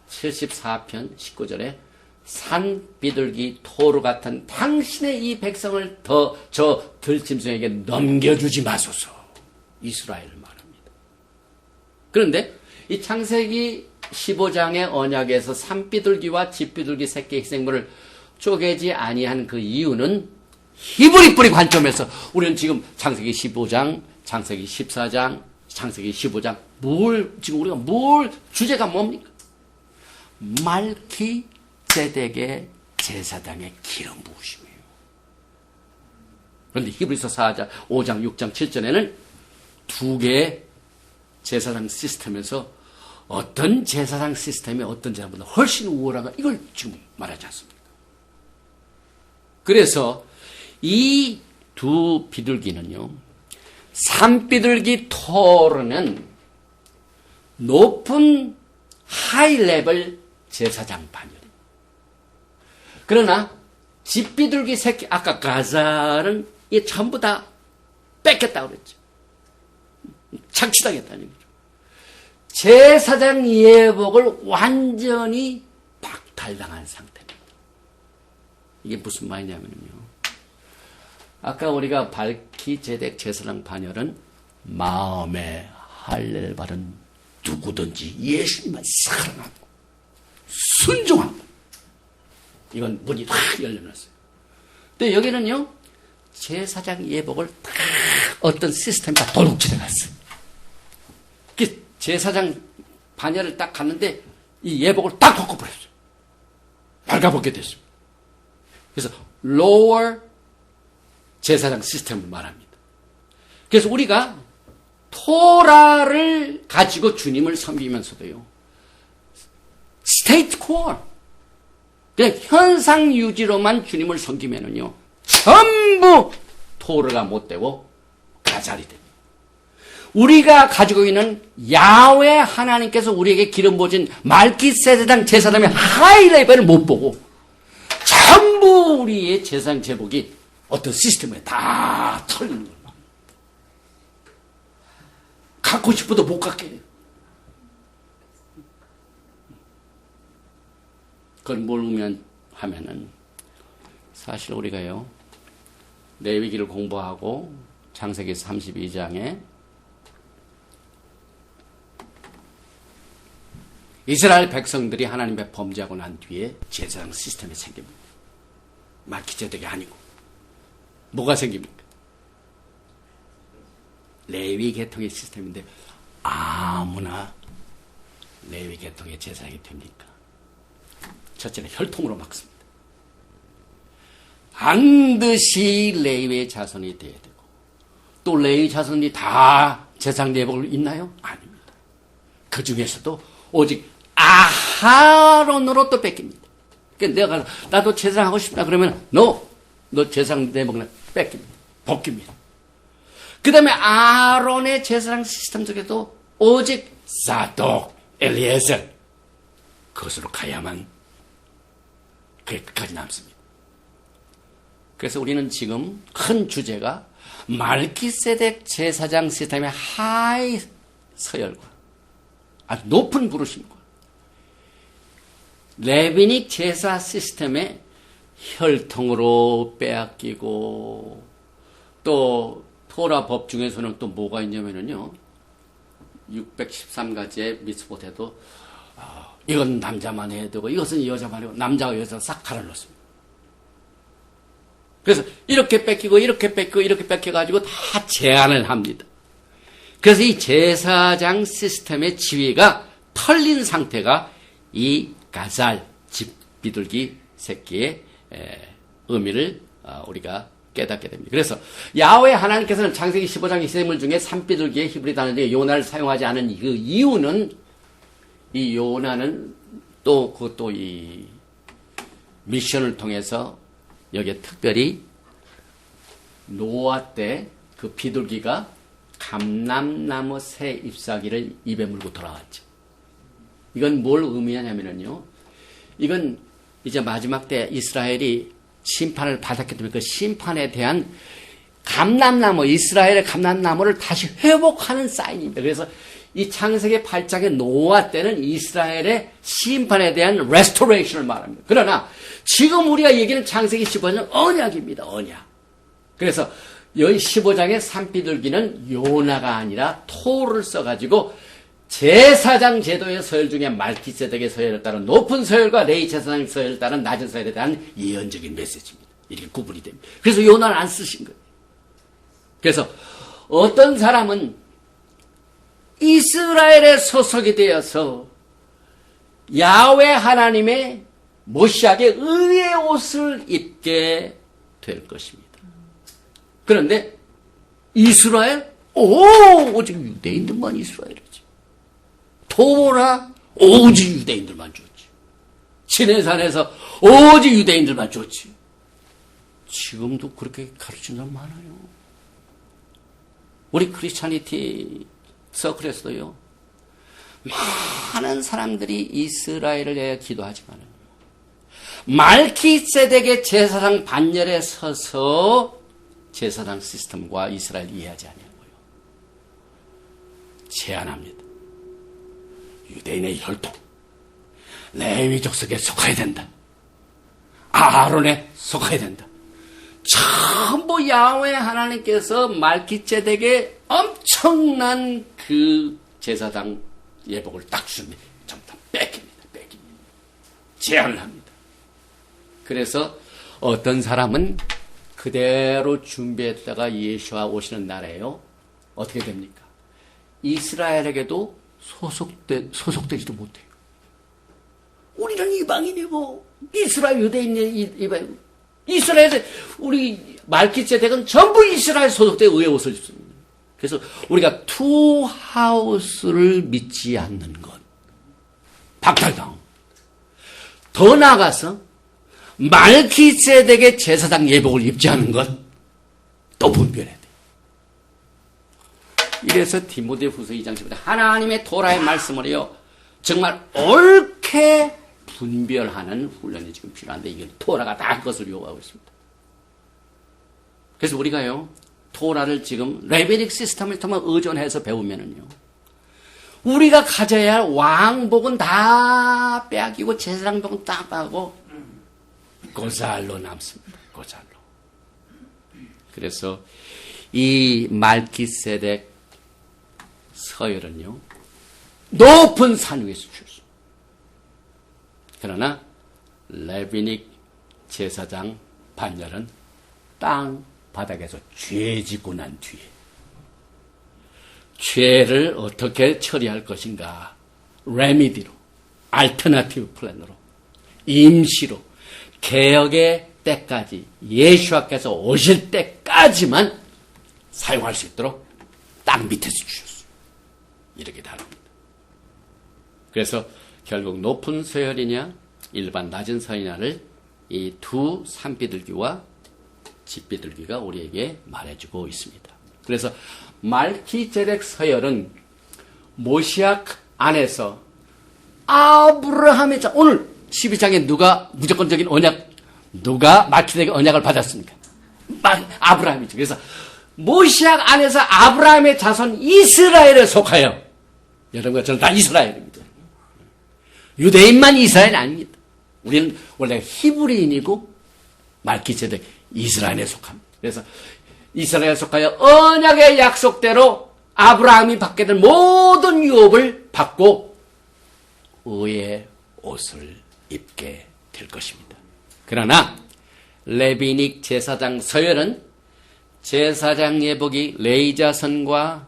74편 19절에 산 비둘기 토르 같은 당신의 이 백성을 저 들짐승에게 넘겨주지 마소서. 이스라엘을 말합니다. 그런데 이 창세기 15장의 언약에서 산비둘기와 집비둘기 새끼 핵생물을 쪼개지 아니한 그 이유는 히브리 뿌리 관점에서 우리는 지금 창세기 15장, 창세기 14장, 창세기 15장 지금 우리가 주제가 뭡니까? 말키제덱의 제사장의 기름 부으심이에요. 그런데 히브리서 4장, 5장, 6장, 7절에는 두 개의 제사장 시스템에서 어떤 제사장 시스템이 어떤 제사보다 훨씬 우월하다 이걸 지금 말하지 않습니까? 그래서 이 두 비둘기는요, 산비둘기 토르는 높은 하이 레벨 제사장 반열입니다. 그러나 집비둘기 새끼 아까 가잘은 이 전부 다 뺏겼다고 그랬죠. 착취당했다는 거죠. 제사장 예복을 완전히 박탈당한 상태입니다. 이게 무슨 말이냐면요. 아까 우리가 발키제덱 제사장 반열은 마음에 할례를 받은 누구든지 예수님만 사랑하고 순종하고 이건 문이 다 열려놨어요. 근데 여기는요 제사장 예복을 다 어떤 시스템이 다 도둑질해 갔어요. 제사장 반열을 딱 갔는데 이 예복을 딱 벗겨버렸어요. 발가벗게 됐습니다. 그래서 lower 제사장 시스템을 말합니다. 그래서 우리가 토라를 가지고 주님을 섬기면서도요. 스테이트 코어 그냥 현상 유지로만 주님을 섬기면은요. 전부 토라가 못되고 가잘이 됩니다. 우리가 가지고 있는 야훼 하나님께서 우리에게 기름 부어진 말기세대당 제사장의 하이 레벨을 못 보고 전부 우리의 제사장 제복이 어떤 시스템에 다 털리는 거예요. 갖고 싶어도 못 갖게 해요. 그건 뭘 의미하면은 사실 우리가요 레위기를 공부하고 창세기 32장에 이스라엘 백성들이 하나님의 범죄하고 난 뒤에 제사장 시스템이 생깁니다. 말기제덱이 아니고 뭐가 생깁니까? 레위 계통의 시스템인데 아무나 레위 계통의 제사장이 됩니까? 첫째는 혈통으로 막습니다. 반드시 레위의 자손이 돼야 되고 또 레위 자손이 다 제사장 예복을 입나요? 아닙니다. 그 중에서도 오직 아하론으로 또 뺏깁니다. 그러니까 내가 가서 나도 제사장 하고 싶다 그러면 너 제사장 예복을 뺏깁니다. 벗깁니다. 그 다음에 아론의 제사장 시스템 속에도 오직 사독, 엘리에셀 그것으로 가야만 그게 끝까지 남습니다. 그래서 우리는 지금 큰 주제가 말기세덱 제사장 시스템의 하이 서열과 아주 높은 부르심과 레비닉 제사 시스템의 혈통으로 빼앗기고 또 토라 법 중에서는 또 뭐가 있냐면요 613가지의 미스봇에도 이건 남자만 해야 되고 이것은 여자만 해고 남자와 여자 싹 갈아놓습니다. 그래서 이렇게 뺏기고 이렇게 뺏기고 이렇게 뺏겨가지고 다 제한을 합니다. 그래서 이 제사장 시스템의 지위가 털린 상태가 이 가살 집비둘기 새끼의 의미를 우리가 깨닫게 됩니다. 그래서 야훼 하나님께서는 창세기 15장 이세물 중에 산비둘기의 히브리 단어의 요나를 사용하지 않은 그 이유는 이 요나는 또 그것도 이 미션을 통해서 여기에 특별히 노아 때 그 비둘기가 감람나무 새 잎사귀를 입에 물고 돌아왔죠. 이건 뭘 의미하냐면요. 이건 이제 마지막 때 이스라엘이 심판을 받았기 때문에 그 심판에 대한 감람나무, 이스라엘의 감람나무를 다시 회복하는 사인입니다. 그래서 이 창세기 8장의 노아 때는 이스라엘의 심판에 대한 레스토레이션을 말합니다. 그러나 지금 우리가 얘기하는 창세기 15장은 언약입니다. 언약. 그래서 여기 15장의 산비둘기는 요나가 아니라 토를 써가지고 제사장 제도의 서열 중에 말기세덱의 서열에 따른 높은 서열과 레위 제사장 서열에 따른 낮은 서열에 대한 예언적인 메시지입니다. 이렇게 구분이 됩니다. 그래서 요나를 안 쓰신 거예요. 그래서 어떤 사람은 이스라엘의 소속이 되어서 야훼 하나님의 모시아의 의의 옷을 입게 될 것입니다. 그런데 이스라엘? 오직 유대인들만 이스라엘이지. 토라? 오직 유대인들만 줬지. 시내산에서 오직 유대인들만 줬지. 지금도 그렇게 가르치는 사람 많아요. 우리 크리스찬리티 서클에서도요. 많은 사람들이 이스라엘을 위해 기도하지만 말기세덱의 제사장 반열에 서서 제사장 시스템과 이스라엘 이해하지 않냐고요. 제안합니다. 유대인의 혈통, 레위 족속에 속해야 된다. 아론에 속해야 된다. 전부 야훼 하나님께서 말기세덱의 엄청난 그 제사장 예복을 딱 주십니다. 전부 다 뺏깁니다. 제한을 합니다. 그래서 어떤 사람은 그대로 준비했다가 예수와 오시는 날에요. 어떻게 됩니까? 이스라엘에게도 소속되지도 못해요. 우리는 이방인이고 이스라엘 유대인이 이방인. 이스라엘에 우리 말기세덱은 전부 이스라엘 소속된 의의 옷을 입습니다. 그래서 우리가 투하우스를 믿지 않는 것 박탈당. 더 나아가서 말기세덱의 제사장 예복을 입지 않는 것 또 분별해야 돼. 이래서 디모데후서 2장 10절에 하나님의 토라의 말씀을요 정말 옳게 분별하는 훈련이 지금 필요한데 이게 토라가 다 그것을 요구하고 있습니다. 그래서 우리가요 토라를 지금 레비닉 시스템을 통해 의존해서 배우면은요 우리가 가져야 할 왕복은 다 빼앗기고 제사장복은 딱 빠고 고살로 남습니다. 고살로. 그래서 이 말기세덱 서열은요 높은 산 위에서 주었습니다. 그러나 레비닉 제사장 반열은 땅 바닥에서 죄 짓고 난 뒤에 죄를 어떻게 처리할 것인가 레미디로 알터너티브 플랜으로 임시로 개혁의 때까지 예수와께서 오실 때까지만 사용할 수 있도록 땅 밑에서 주셨어요. 이렇게 다릅니다. 그래서 결국 높은 서열이냐 일반 낮은 서열이냐를 이 두 산비둘기와 집비둘기가 우리에게 말해주고 있습니다. 그래서 말키제덱 서열은 모시아 안에서 아브라함의 자, 오늘 12장에 누가 무조건적인 언약, 누가 말키제덱의 언약을 받았습니까? 아브라함이죠. 그래서 모시아 안에서 아브라함의 자손 이스라엘에 속하여, 여러분과 저는 다 이스라엘입니다. 유대인만 이스라엘이 아닙니다. 우리는 원래 히브리인이고 말키제덱 이스라엘에 속합니다. 그래서 이스라엘에 속하여 언약의 약속대로 아브라함이 받게 된 모든 유업을 받고 의의 옷을 입게 될 것입니다. 그러나 레비닉 제사장 서열은 제사장 예복이 레위 자손과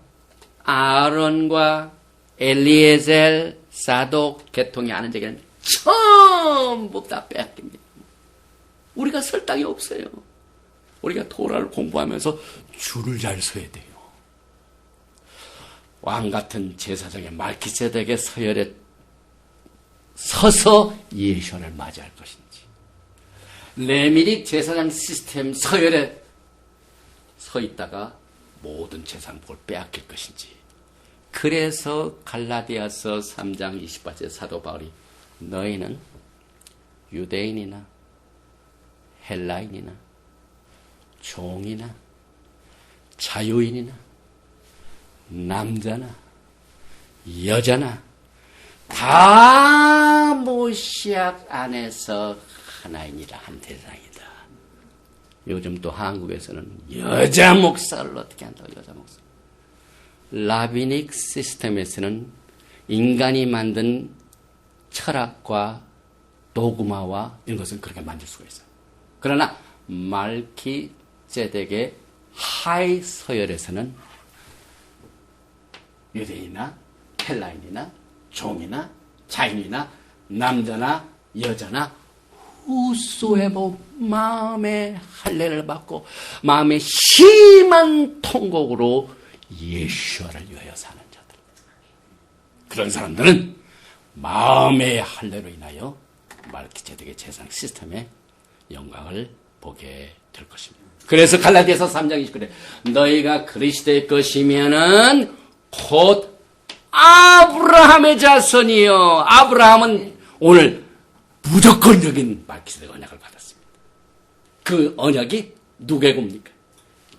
아론과 엘리에셀, 사독 계통이 아는 자에게는 전부 다 빼앗깁니다. 우리가 설 땅이 없어요. 우리가 토라를 공부하면서 줄을 잘 서야 돼요. 왕 같은 제사장의 말키세덱의 서열에 서서 예수를 맞이할 것인지, 레미닉 제사장 시스템 서열에 서 있다가 모든 재산복을 빼앗길 것인지. 그래서 갈라디아서 3장 28절 사도 바울이 너희는 유대인이나 헬라인이나 종이나 자유인이나 남자나 여자나 다 모시앗 안에서 하나이니라, 한 대상이다. 요즘 또 한국에서는 여자 목사를 어떻게 한다고, 여자 목사. 라비닉 시스템에서는 인간이 만든 철학과 도구마와 이런 것은 그렇게 만들 수가 있어요. 그러나 말키제덱의 하이 서열에서는 유대인이나 헬라인이나 종이나 자인이나 남자나 여자나 후소해보 마음의 할례를 받고 마음의 심한 통곡으로 예수를 위하여 사는 자들, 그런 사람들은 마음의 할례로 인하여 말키제덱의 제사장 시스템의 영광을 보게 될 것입니다. 그래서 갈라디아서 3장 29절에 너희가 그리스도의 것이면은 곧 아브라함의 자손이요. 아브라함은 오늘 무조건적인 말키세덱 언약을 받았습니다. 그 언약이 누구의 겁니까?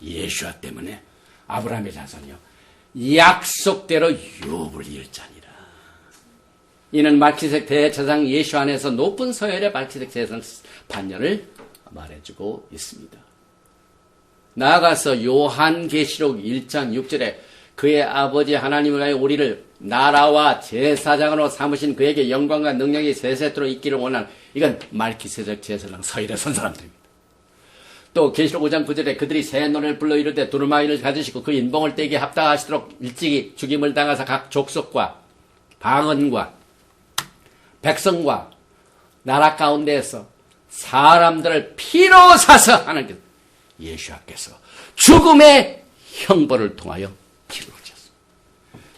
예수와 때문에 아브라함의 자손이요. 약속대로 유업을 이을자니라. 이는 말키세덱 대제사장 예수 안에서 높은 서열의 말키세덱 제사장 반열을 말해주고 있습니다. 나아가서 요한계시록 1장 6절에 그의 아버지 하나님을 위하여 우리를 나라와 제사장으로 삼으신 그에게 영광과 능력이 세세토록 있기를 원하는, 이건 말키세덱 제사장 서열에 선 사람들입니다. 또 계시록 5장 9절에 그들이 새 노래를 불러 이르되 두루마기를 가지시고 그 인봉을 떼기에 합당하시도록 일찍이 죽임을 당하사 각 족속과 방언과 백성과 나라 가운데에서 사람들을 피로 사서 하나님께서 예수께서 죽음의 형벌을 통하여 피를 흘렸습니다.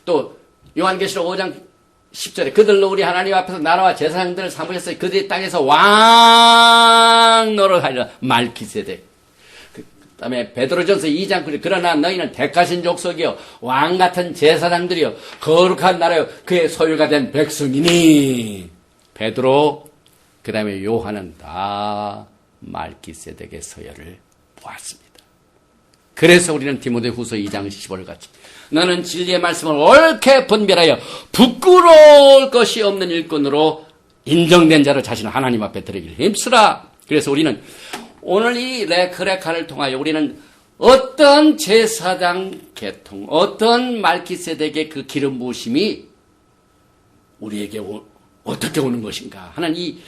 또 요한계시록 5장 10절에 그들로 우리 하나님 앞에서 나라와 제사장들을 삼으셨어요. 그들이 땅에서 왕 노릇하리라. 말키세덱. 그 다음에 베드로전서 2장 9절 그러나 너희는 택하신 족속이요 왕 같은 제사장들이요 거룩한 나라요 그의 소유가 된 백성이니. 베드로 그 다음에 요한은 다 말키세덱의 서열을 보았습니다. 그래서 우리는 디모데후서 2장 15절 같이 너는 진리의 말씀을 옳게 분별하여 부끄러울 것이 없는 일꾼으로 인정된 자로 자신을 하나님 앞에 드리기를 힘쓰라. 그래서 우리는 오늘 이 레크레카를 통하여 우리는 어떤 제사장 계통, 어떤 말키세덱의 그 기름 부으심이 우리에게 어떻게 오는 것인가 하는 이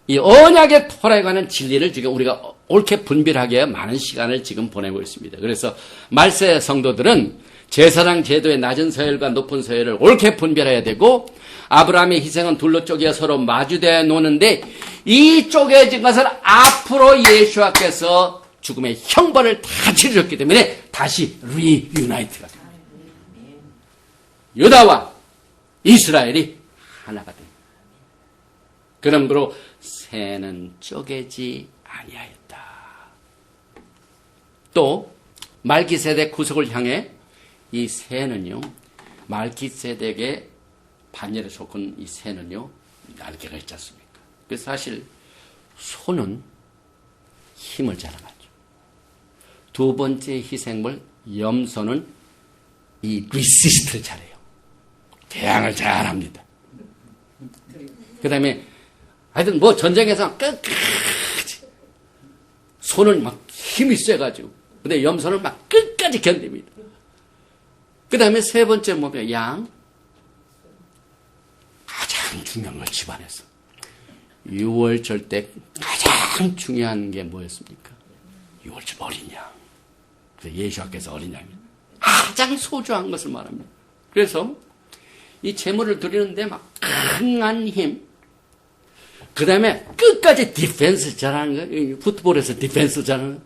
언약의 토라에 관한 진리를 지금 우리가 옳게 분별하기 위해 많은 시간을 지금 보내고 있습니다. 그래서 말세 성도들은 제사장 제도의 낮은 서열과 높은 서열을 옳게 분별해야 되고, 아브라함의 희생은 둘로 쪼개 서로 마주대어 노는데 이 쪼개진 것은 앞으로 예수께서 죽음의 형벌을 다 치르셨기 때문에 다 다시 리유나이트가 됩니다. 유다와 이스라엘이 하나가 됩니다. 그러므로 새는 쪼개지 아니하였다. 또 말기세덱 구속을 향해 이 새는요, 말기세덱의 반열에 속한 이 새는요, 날개가 있지 않습니까? 그래서 사실 소는 힘을 자랑하죠. 두 번째 희생물 염소는 이 리시스트를 잘해요. 대항을 잘합니다. 그 다음에 하여튼 뭐 전쟁에서 끝까지 소는 막 힘이 세가지고, 근데 염소는 막 끝까지 견딥니다. 그 다음에 세 번째 뭐냐, 양. 가장 중요한 걸 집안에서 6월절 때 가장 중요한 게 뭐였습니까? 6월절 어린 양. 그래서 예수께서 어린 양이 가장 소중한 것을 말합니다. 그래서 이 제물을 드리는데 막 강한 힘, 그 다음에 끝까지 디펜스 잘하는 거예요. 풋볼에서 디펜스 잘하는 거.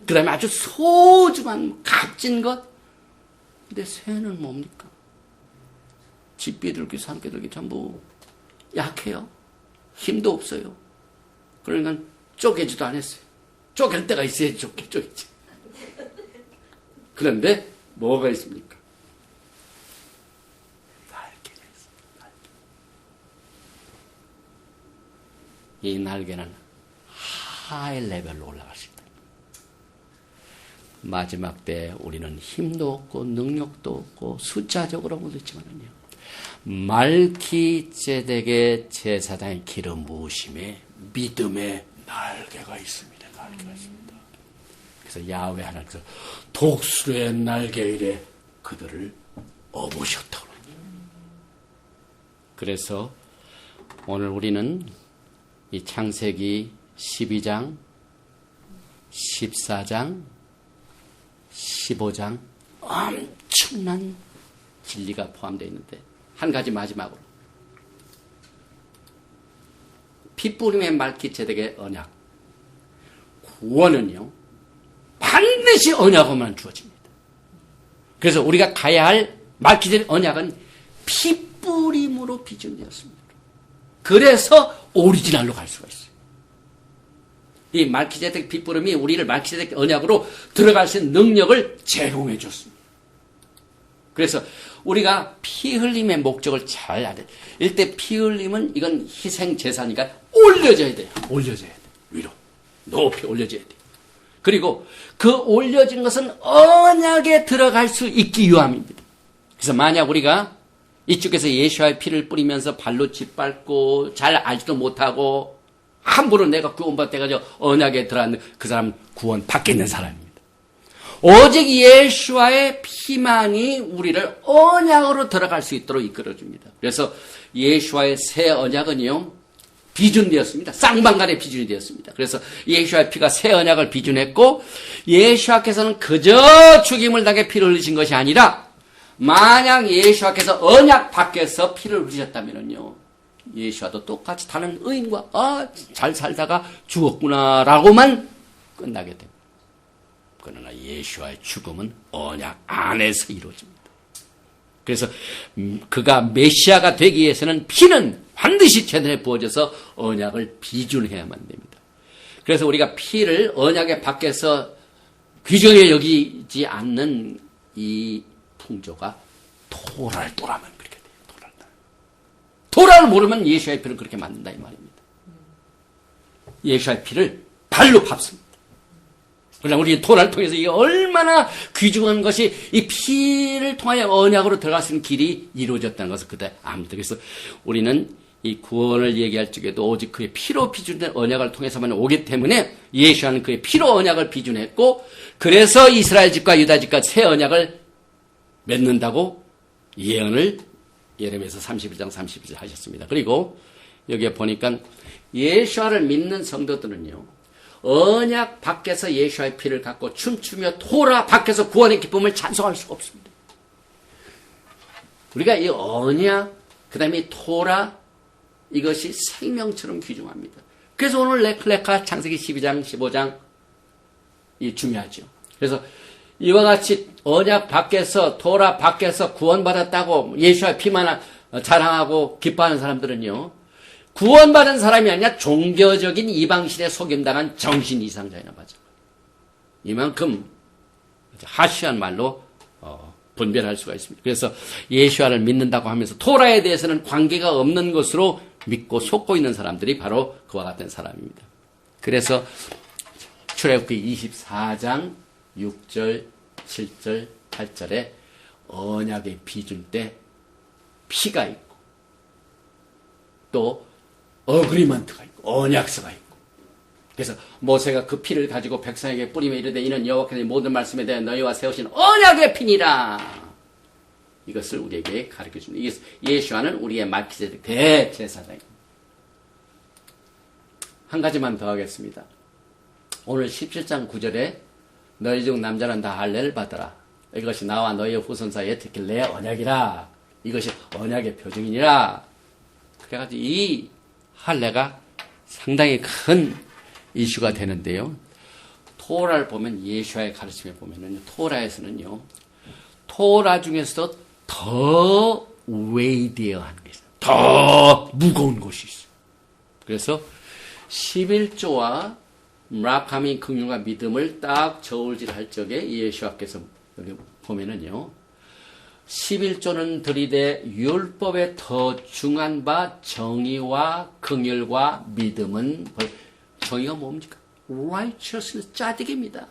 그 다음에 아주 소중한 값진 것. 근데 새는 뭡니까? 집 비둘기, 산개들기 전부 약해요. 힘도 없어요. 그러니까 쪼개지도 않았어요. 쪼갤 때가 있어야 쪼개지. 그런데 뭐가 있습니까? 날개가 있습니다. 날개. 이 날개는 하이 레벨로 올라갈 수 있다. 마지막 때 우리는 힘도 없고 능력도 없고 숫자적으로 못했지만요, 말기ጼ덱의 제사장의 기름 부으심에 믿음의 날개가 있습니다. 날개가 있습니다. 그래서 야훼 하나님께서 독수리의 날개 이래 그들을 업으셨다고 합니다. 그래서 오늘 우리는 이 창세기 12장, 14장, 15장 엄청난 진리가 포함되어 있는데, 한 가지 마지막으로 핏부림의 말기ጼ덱의 언약, 구원은요 반드시 언약으로만 주어집니다. 그래서 우리가 가야 할 말기ጼ덱 언약은 핏부림으로 비준되었습니다. 그래서 오리지널로 갈 수가 있어요. 이 말기ጼ덱 핏부림이 우리를 말기ጼ덱 언약으로 들어갈 수 있는 능력을 제공해 줬습니다. 그래서 우리가 피 흘림의 목적을 잘 알아야 돼요. 이때 피 흘림은 이건 희생 제사니까 올려져야 돼요. 올려져야 돼요. 위로 높이 올려져야 돼요. 그리고 그 올려진 것은 언약에 들어갈 수 있기 위함입니다. 그래서 만약 우리가 이쪽에서 예수와의 피를 뿌리면서 발로 짓밟고 잘 알지도 못하고 함부로 내가 구원받아가지고 언약에 들어가는 그 사람은 구원 밖에 있는 사람입니다. 오직 예수와의 피만이 우리를 언약으로 들어갈 수 있도록 이끌어줍니다. 그래서 예수와의 새 언약은요, 비준되었습니다. 쌍방간에 비준이 되었습니다. 그래서 예수와의 피가 새 언약을 비준했고, 예수와께서는 그저 죽임을 당해 피를 흘리신 것이 아니라, 만약 예수와께서 언약 밖에서 피를 흘리셨다면요, 예수와도 똑같이 다른 의인과 잘 살다가 죽었구나라고만 끝나게 됩니다. 그러나 예수와의 죽음은 언약 안에서 이루어집니다. 그래서 그가 메시아가 되기 위해서는 피는 반드시 제대로 부어져서 언약을 비준해야만 됩니다. 그래서 우리가 피를 언약의 밖에서 귀중하게 여기지 않는 이 풍조가 토라를 또라면 그렇게 돼요. 토라를 모르면 예수와의 피를 그렇게 만든다 이 말입니다. 예수와의 피를 발로 밟습니다. 그러나 우리 토라를 통해서 이게 얼마나 귀중한 것이 이 피를 통하여 언약으로 들어갈 수 있는 길이 이루어졌다는 것을 그때 압니다. 그래서 우리는 이 구원을 얘기할 적에도 오직 그의 피로 비준된 언약을 통해서만 오기 때문에 예수와는 그의 피로 언약을 비준했고, 그래서 이스라엘 집과 유다 집과 새 언약을 맺는다고 예언을 예레미야서 31장 32절 하셨습니다. 그리고 여기에 보니까 예수와를 믿는 성도들은요, 언약 밖에서 예수와의 피를 갖고 춤추며 토라 밖에서 구원의 기쁨을 찬송할 수가 없습니다. 우리가 이 언약, 그 다음에 이 토라, 이것이 생명처럼 귀중합니다. 그래서 오늘 레클레카 창세기 12장, 15장 이 중요하죠. 그래서 이와 같이 언약 밖에서 토라 밖에서 구원받았다고 예수의 피만 자랑하고 기뻐하는 사람들은요. 구원받은 사람이 아니라 종교적인 이방신에 속임당한 정신 이상자이나 맞아. 이만큼 하시한 말로 분별할 수가 있습니다. 그래서 예수와를 믿는다고 하면서 토라에 대해서는 관계가 없는 것으로 믿고 속고 있는 사람들이 바로 그와 같은 사람입니다. 그래서 출애굽기 24장 6절, 7절, 8절에 언약의 비준 때 피가 있고 또 어그리먼트가 있고 언약서가 있고 그래서 모세가 그 피를 가지고 백성에게 뿌리며 이르되 이는 여호와께서 모든 말씀에 대해 너희와 세우신 언약의 피니라. 이것을 우리에게 가르쳐 줍니다. 예수와는 우리의 말기제덱 대제사장입니다. 한 가지만 더 하겠습니다. 오늘 17장 9절에 너희 중 남자는 다 할례를 받으라. 이것이 나와 너희의 후손 사이에 특히 내 언약이라. 이것이 언약의 표징이니라. 그래가지고 이 할례가 상당히 큰 이슈가 되는데요. 토라를 보면 예수와의 가르침에 보면은요. 토라에서는요. 토라 중에서도 더 웨이디어한 게 있어요. 더 무거운 것이 있어요. 그래서 11조와 무라카미 긍휼과 믿음을 딱 저울질할 적에 예수와께서 여기 보면은요. 11조는 들이대 율법에 더 중한 바 정의와 긍휼과 믿음은 정의가 뭡니까? righteousness, 짜득입니다.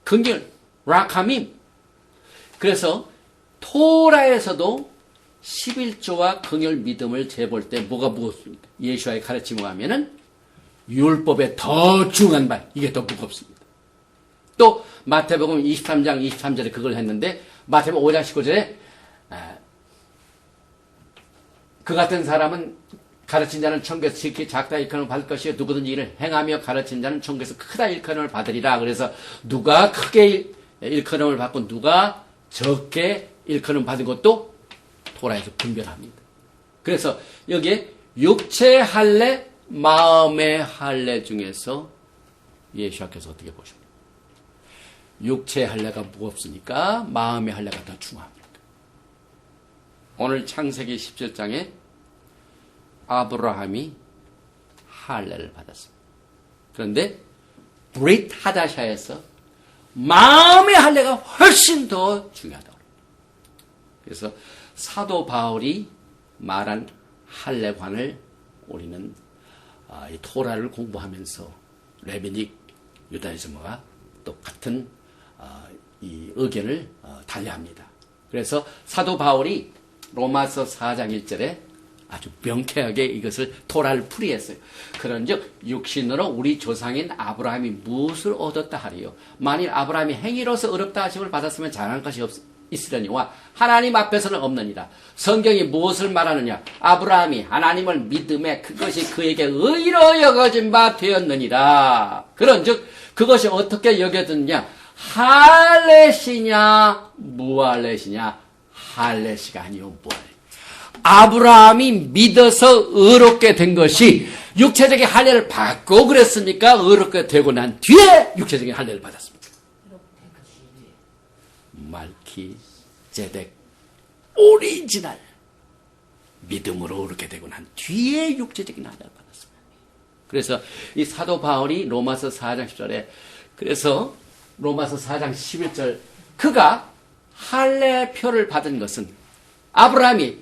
긍휼, 라카밈. 그래서 토라에서도 11조와 긍휼 믿음을 재볼 때 뭐가 무겁습니까? 예수와의 가르침을 하면은 율법에 더 중한 바, 이게 더 무겁습니다. 또 마태복음 23장 23절에 그걸 했는데 마태복음 5장 19절에 그 같은 사람은 가르친 자는 천국에서 지극히 작다 일컬음을 받을 것이요 누구든지 이를 행하며 가르친 자는 천국에서 크다 일컬음을 받으리라. 그래서 누가 크게 일컬음을 받고 누가 적게 일컬음 받은 것도 토라에서 분별합니다. 그래서 여기에 육체 할례, 마음의 할례 중에서 예수께서 어떻게 보십니까? 육체 할례가 무겁습니까? 마음의 할례가 더 중요합니까? 오늘 창세기 17장에 아브라함이 할례를 받았습니다. 그런데 브릿 하다샤에서 마음의 할례가 훨씬 더 중요하다고 합니다. 그래서 사도 바울이 말한 할례관을 우리는 이 토라를 공부하면서 레비닉 유다이즘과 똑같은 이 의견을 달리합니다. 그래서 사도 바울이 로마서 4장 1절에 아주 명쾌하게 이것을 토라를 풀이했어요. 그런즉 육신으로 우리 조상인 아브라함이 무엇을 얻었다 하리요. 만일 아브라함이 행위로서 의롭다 하심을 받았으면 잘한 것이 있으려니와 하나님 앞에서는 없느니라. 성경이 무엇을 말하느냐? 아브라함이 하나님을 믿음에 그것이 그에게 의로 여겨진 바 되었느니라. 그런즉 그것이 어떻게 여겨졌느냐? 할례시냐 무할례시냐? 할례시가 아니요 무할례. 아브라함이 믿어서 의롭게 된 것이 육체적인 할례를 받고 그랬습니까? 의롭게 되고 난 뒤에 육체적인 할례를 받았습니다. 말키제덱 오리지널 믿음으로 의롭게 되고 난 뒤에 육체적인 할례를 받았습니다. 그래서 이 사도 바울이 로마서 4장 10절에 그래서 로마서 4장 11절 그가 할례표를 받은 것은 아브라함이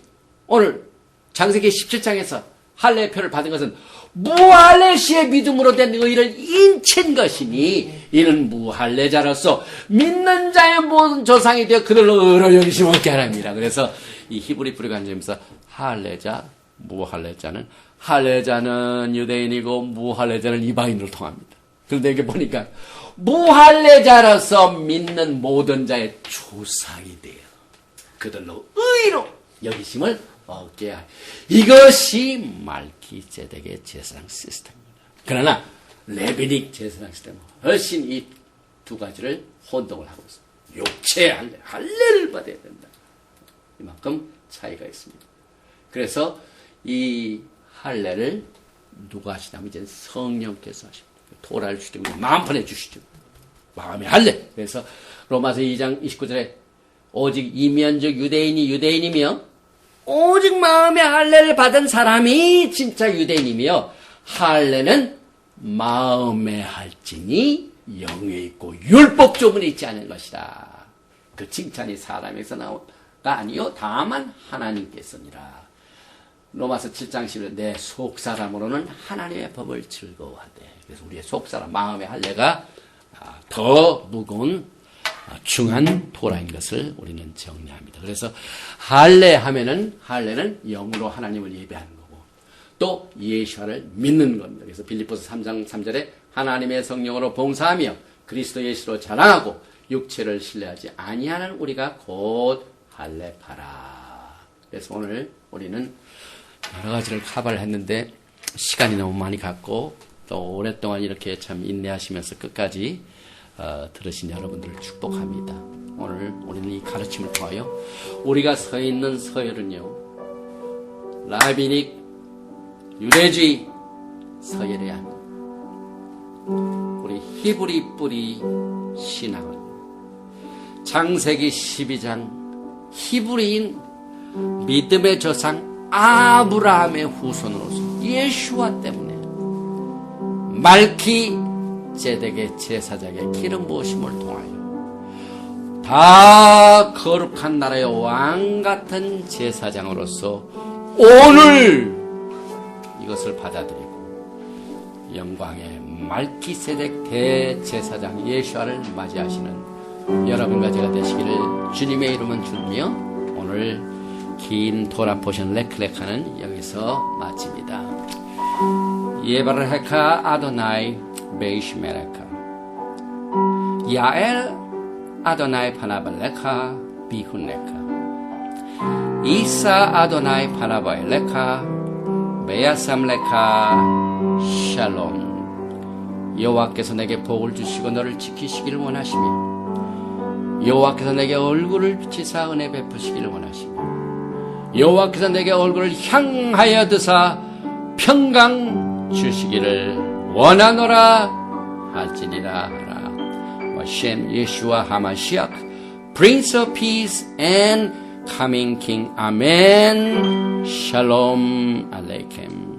오늘 창세기 17장에서 할례표를 받은 것은 무할례시의 믿음으로 된 의를 인친 것이니 이는 무할례자로서 믿는 자의 모든 조상이 되어 그들로 의로 여기심 없게 하랍니다. 그래서 이 히브리 프리관점에서 할례자, 무할례자는 할례자는 유대인이고 무할례자는 이방인으로 통합니다. 그런데 이게 보니까 무할례자로서 믿는 모든 자의 조상이 되어 그들로 의로 여기심을 얻게 하. 이것이 말키제덱의 제사장 시스템입니다. 그러나 레비닉 제사장 시스템은 훨씬 이 두 가지를 혼동을 하고 있습니다. 육체 할례를 받아야 된다. 이만큼 차이가 있습니다. 그래서 이 할례를 누가 하시냐면 이제 성령께서 하십니다. 토라를 주시고 마음판에 주시죠. 마음의 할례. 그래서 로마서 2장 29절에 오직 이면적 유대인이 유대인이며 오직 마음의 할례를 받은 사람이 진짜 유대인이며 할례는 마음에 할지니 영에 있고 율법 조문에 있지 않은 것이다. 그 칭찬이 사람에서 나오가 아니요 다만 하나님께서니라. 로마서 7장 11절 내 속사람으로는 하나님의 법을 즐거워하되. 그래서 우리의 속사람 마음의 할례가 더 무거운 중한 토라인 것을 우리는 정리합니다. 그래서 할례하면은 할례는 영으로 하나님을 예배하는 거고 또 예수를 믿는 겁니다. 그래서 빌립보서 3장 3절에 하나님의 성령으로 봉사하며 그리스도 예수로 자랑하고 육체를 신뢰하지 아니하는 우리가 곧 할례하라. 그래서 오늘 우리는 여러 가지를 커버를 했는데 시간이 너무 많이 갔고 또 오랫동안 이렇게 참 인내하시면서 끝까지 들으신 여러분들을 축복합니다. 오늘 우리는 이 가르침을 통하여 우리가 서 있는 서열은요 라비닉 유대주의 서열이 아닙니다. 우리 히브리 뿌리 신앙은 창세기 12장 히브리인 믿음의 조상 아브라함의 후손으로서 예수와 때문에 말키제덱의 제사장의 기름 부으심을 통하여 다 거룩한 나라의 왕 같은 제사장으로서 오늘 이것을 받아들이고 영광의 말키세덱 대제사장 예수와를 맞이하시는 여러분과 제가 되시기를 주님의 이름은 주며 오늘 긴 토라 포션 레클레카는 여기서 마칩니다. 예바르헤카 아도나이 베이시메레카 야엘 아도나이 파나발레카 비훈레카 이사 아도나이 파나바일레카 메야삼레카 샬롬. 여호와께서 내게 복을 주시고 너를 지키시기를 원하시며 여호와께서 내게 얼굴을 비치사 은혜 베푸시기를 원하시며 여호와께서 내게 얼굴을 향하여 드사 평강 주시기를 원하노라 할지니라 하라. 셴 예슈아 하마시악 Prince of Peace and Coming King. 아멘. 샬롬 알레이켐.